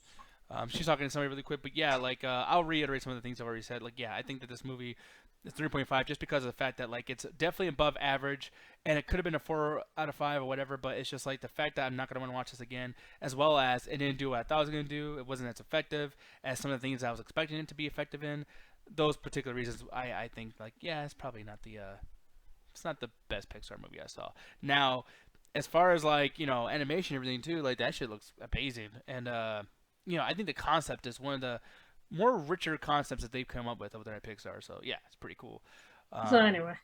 She's talking to somebody really quick, but yeah, like I'll reiterate some of the things I've already said. Like, yeah, I think that this movie is 3.5 just because of the fact that like it's definitely above average, and it could have been a 4 out of 5 or whatever. But it's just like the fact that I'm not gonna want to watch this again, as well as it didn't do what I thought it was gonna do. It wasn't as effective as some of the things I was expecting it to be effective in. Those particular reasons, I think like yeah, it's probably not it's not the best Pixar movie I saw. Now, as far as like animation and everything too, like that shit looks amazing, and I think the concept is one of the more richer concepts that they've come up with over there at Pixar. So yeah, it's pretty cool. So anyway,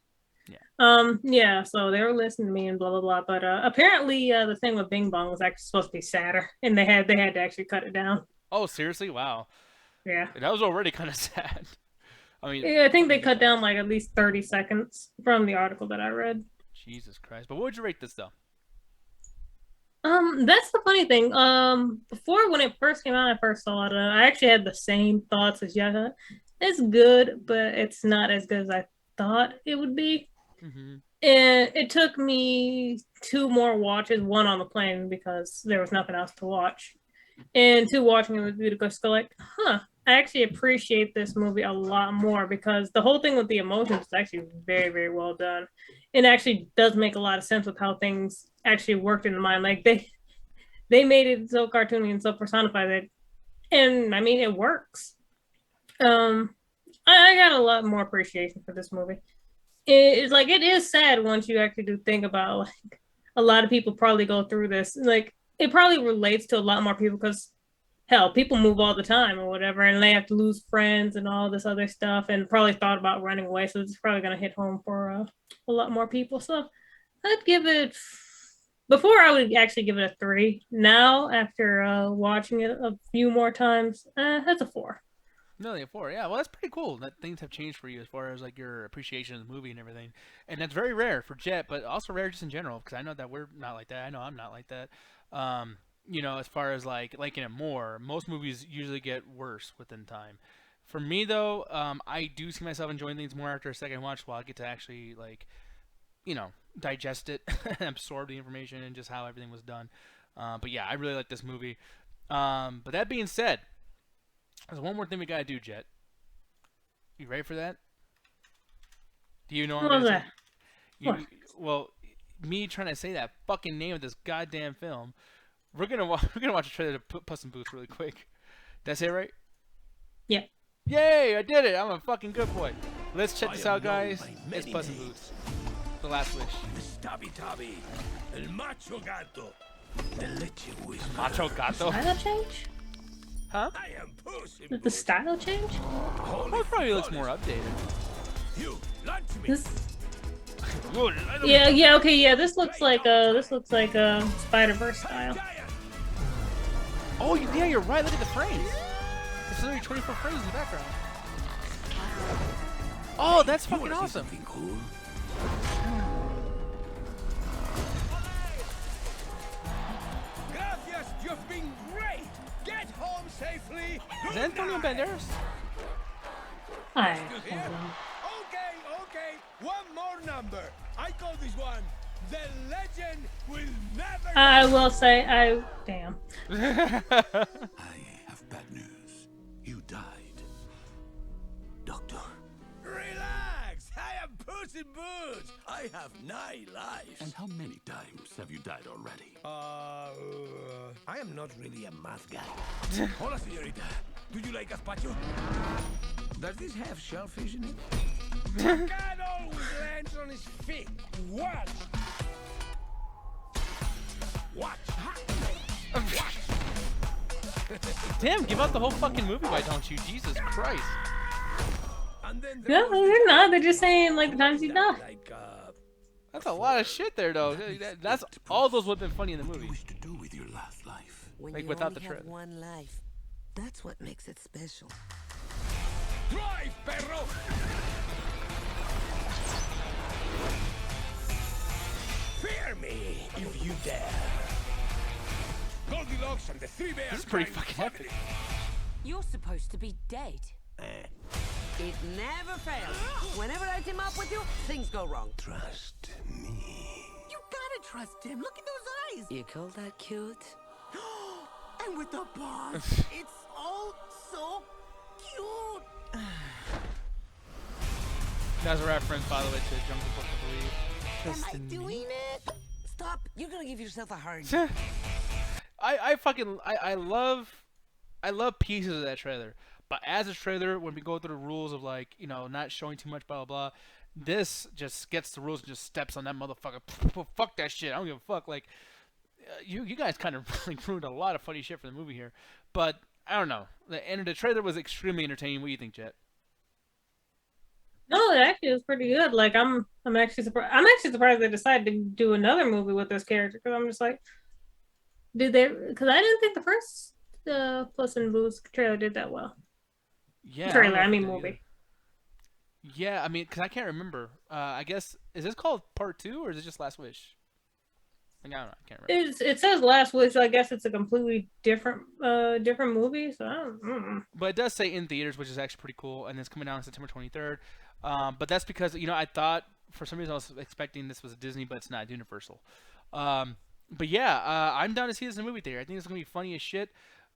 yeah. Yeah. So they were listening to me and blah blah blah. But apparently, the thing with Bing Bong was actually supposed to be sadder, and they had to actually cut it down. Oh, seriously? Wow. Yeah. That was already kind of sad. I mean, yeah, I think they cut down like at least 30 seconds from the article that I read. Jesus Christ! But what would you rate this though? That's the funny thing. Before when it first came out, I first saw it. I actually had the same thoughts as Yaka. It's good, but it's not as good as I thought it would be. Mm-hmm. And it took me 2 more watches, 1 on the plane because there was nothing else to watch, and 2 watching it with you to go like, I actually appreciate this movie a lot more because the whole thing with the emotions is actually very, very well done. It actually does make a lot of sense with how things actually worked in the mind. Like they made it so cartoony and so personified that, and I mean it works. I got a lot more appreciation for this movie. It's like it is sad once you actually do think about like a lot of people probably go through this. Like it probably relates to a lot more people because hell, people move all the time or whatever, and they have to lose friends and all this other stuff, and probably thought about running away. So it's probably gonna hit home for a lot more people. So I'd give it. Before I would actually give it a 3. Now after watching it a few more times, that's a 4. Really, a 4? Yeah. Well, that's pretty cool that things have changed for you as far as like your appreciation of the movie and everything, and that's very rare for Jet, but also rare just in general because I know that we're not like that. I know I'm not like that. As far as like liking it more, most movies usually get worse within time. For me though, I do see myself enjoying things more after a second watch while I get to actually like, digest it and absorb the information and just how everything was done. But yeah, I really like this movie. But that being said, there's one more thing we gotta do, Jet. You ready for that? Do you know what I'm gonna say? Well, me trying to say that fucking name of this goddamn film. We're gonna watch a trailer to Puss in Boots really quick. Did I say it right? Yeah. Yay! I did it! I'm a fucking good boy. Let's check this out, guys. It's Puss in Boots. The Last Wish. El macho gato. Macho gato. Style change? Huh? Did the style change? Oh, it probably looks more updated. Yeah, okay, yeah. This looks like Spider-Verse style. Oh, yeah, you're right. Look at the frames. The There's literally 24 frames in the background. Oh, that's fucking awesome. Cool? Gracias, you've been great. Get home safely. Is that Antonio Banderas? Hi. Okay. One more number. I call this one The Legend Will Never. I will say, damn. I have bad news. You died. Doctor. Relax. I am Puss in Boots. I have 9 lives. And how many times have you died already? I am not really a math guy. Hola, señorita. Do you like gazpacho? Does this have shellfish in it? The cat always lands on his feet. Watch. Damn, give out the whole fucking movie, why don't you? Jesus Christ. No, they're not. They're just saying like the times you die. That's a lot of shit there, though. That's all those would have been funny in the movie. To do with your last life. When like you without only the have trailer. one life, that's what makes it special. Drive, perro! Fear me if you dare. Goldilocks and the 3 bears. This is pretty fucking epic. You're supposed to be dead. It never fails. Whenever I team up with you, things go wrong. Trust me. You gotta trust him. Look at those eyes. You call that cute? And with the paws, it's all so cute. That's a reference, by the way, to Jungle Book, I believe. Am I doing it? Stop. You're gonna give yourself a hard. I love pieces of that trailer. But as a trailer, when we go through the rules of like, you know, not showing too much, blah, blah, blah, this just gets the rules and just steps on that motherfucker. Fuck that shit. I don't give a fuck. Like, you guys kind of like ruined a lot of funny shit for the movie here. But I don't know. And the trailer was extremely entertaining. What do you think, Jet? No, it actually was pretty good. Like I'm actually surprised. I'm actually surprised they decided to do another movie with this character because I'm just like, did they? Because I didn't think the first Puss in Boots trailer did that well. Yeah. Trailer, I mean movie. Yeah, I mean, because I can't remember. I guess, is this called Part 2 or is it just Last Wish? Like, I don't know. I can't remember. It says Last Wish, so I guess it's a completely different movie. So I don't. But it does say in theaters, which is actually pretty cool, and it's coming out on September 23rd. But that's because, you know, I thought for some reason I was expecting this was Disney, but it's not, Universal. But yeah, I'm down to see this in the movie theater. I think it's gonna be funny as shit.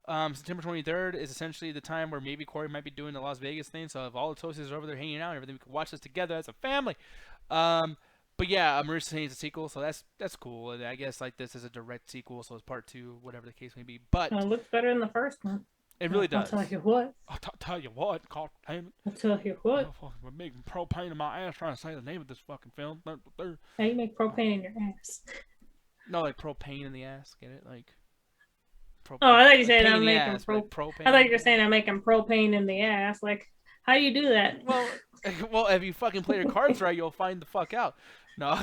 September 23rd is essentially the time where maybe Corey might be doing the Las Vegas thing. So if all the Toasties are over there hanging out and everything, we can watch this together as a family. But yeah, Marissa saying it's a sequel, so that's cool. And I guess like this is a direct sequel, so it's part 2, whatever the case may be. But it looks better than the first one. It really does. I'll tell you what. I'll tell you what. God damn it. I'll tell you what. We're making propane in my ass trying to say the name of this fucking film. How you make propane in your ass? No, like propane in the ass. Get it? Like. Propane. Oh, I thought you said I'm making ass, propane. I thought you were saying I'm making propane in the ass. Like, how do you do that? Well, if you fucking play your cards right, you'll find the fuck out. No.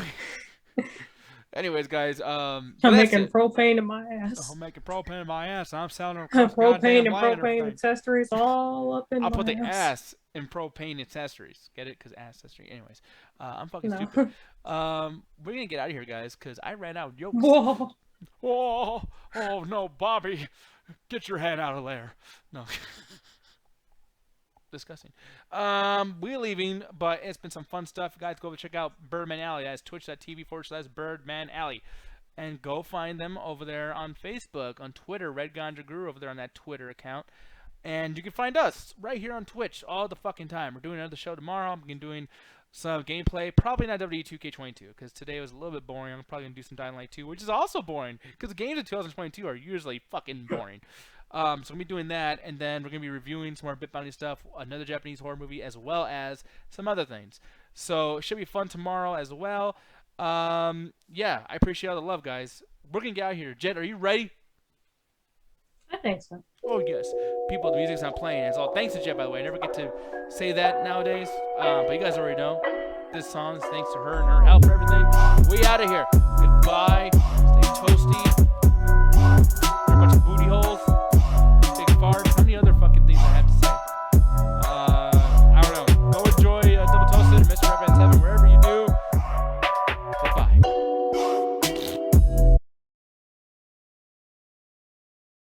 Anyways, guys, I'm making propane in my ass. I'm making propane in my ass. I'm selling propane and propane accessories all up in my ass. I'll put the ass in propane accessories. Get it? Because ass accessory. Anyways, I'm fucking stupid. We're gonna get out of here, guys, because I ran out of jokes. Whoa. Oh no, Bobby, get your hand out of there. No. Disgusting. We're leaving, but it's been some fun stuff. Guys, go over check out Birdman Alley. That's twitch.tv/Birdman Alley. And go find them over there on Facebook, on Twitter, Red Ganja Guru over there on that Twitter account. And you can find us right here on Twitch all the fucking time. We're doing another show tomorrow. I'm going to be doing some gameplay. Probably not WWE2K22 because today was a little bit boring. I'm probably going to do some Dying Light 2, which is also boring because the games of 2022 are usually fucking boring. So I'm going to be doing that, and then we're going to be reviewing some more Bit Bounty stuff, another Japanese horror movie, as well as some other things. So it should be fun tomorrow as well. Yeah, I appreciate all the love, guys. We're going to get out of here. Jet, are you ready? I think so. Oh, yes. People, the music's not playing. It's all thanks to Jet, by the way. I never get to say that nowadays. But you guys already know. This song is thanks to her and her help for everything. We out of here. Goodbye. Stay toasty.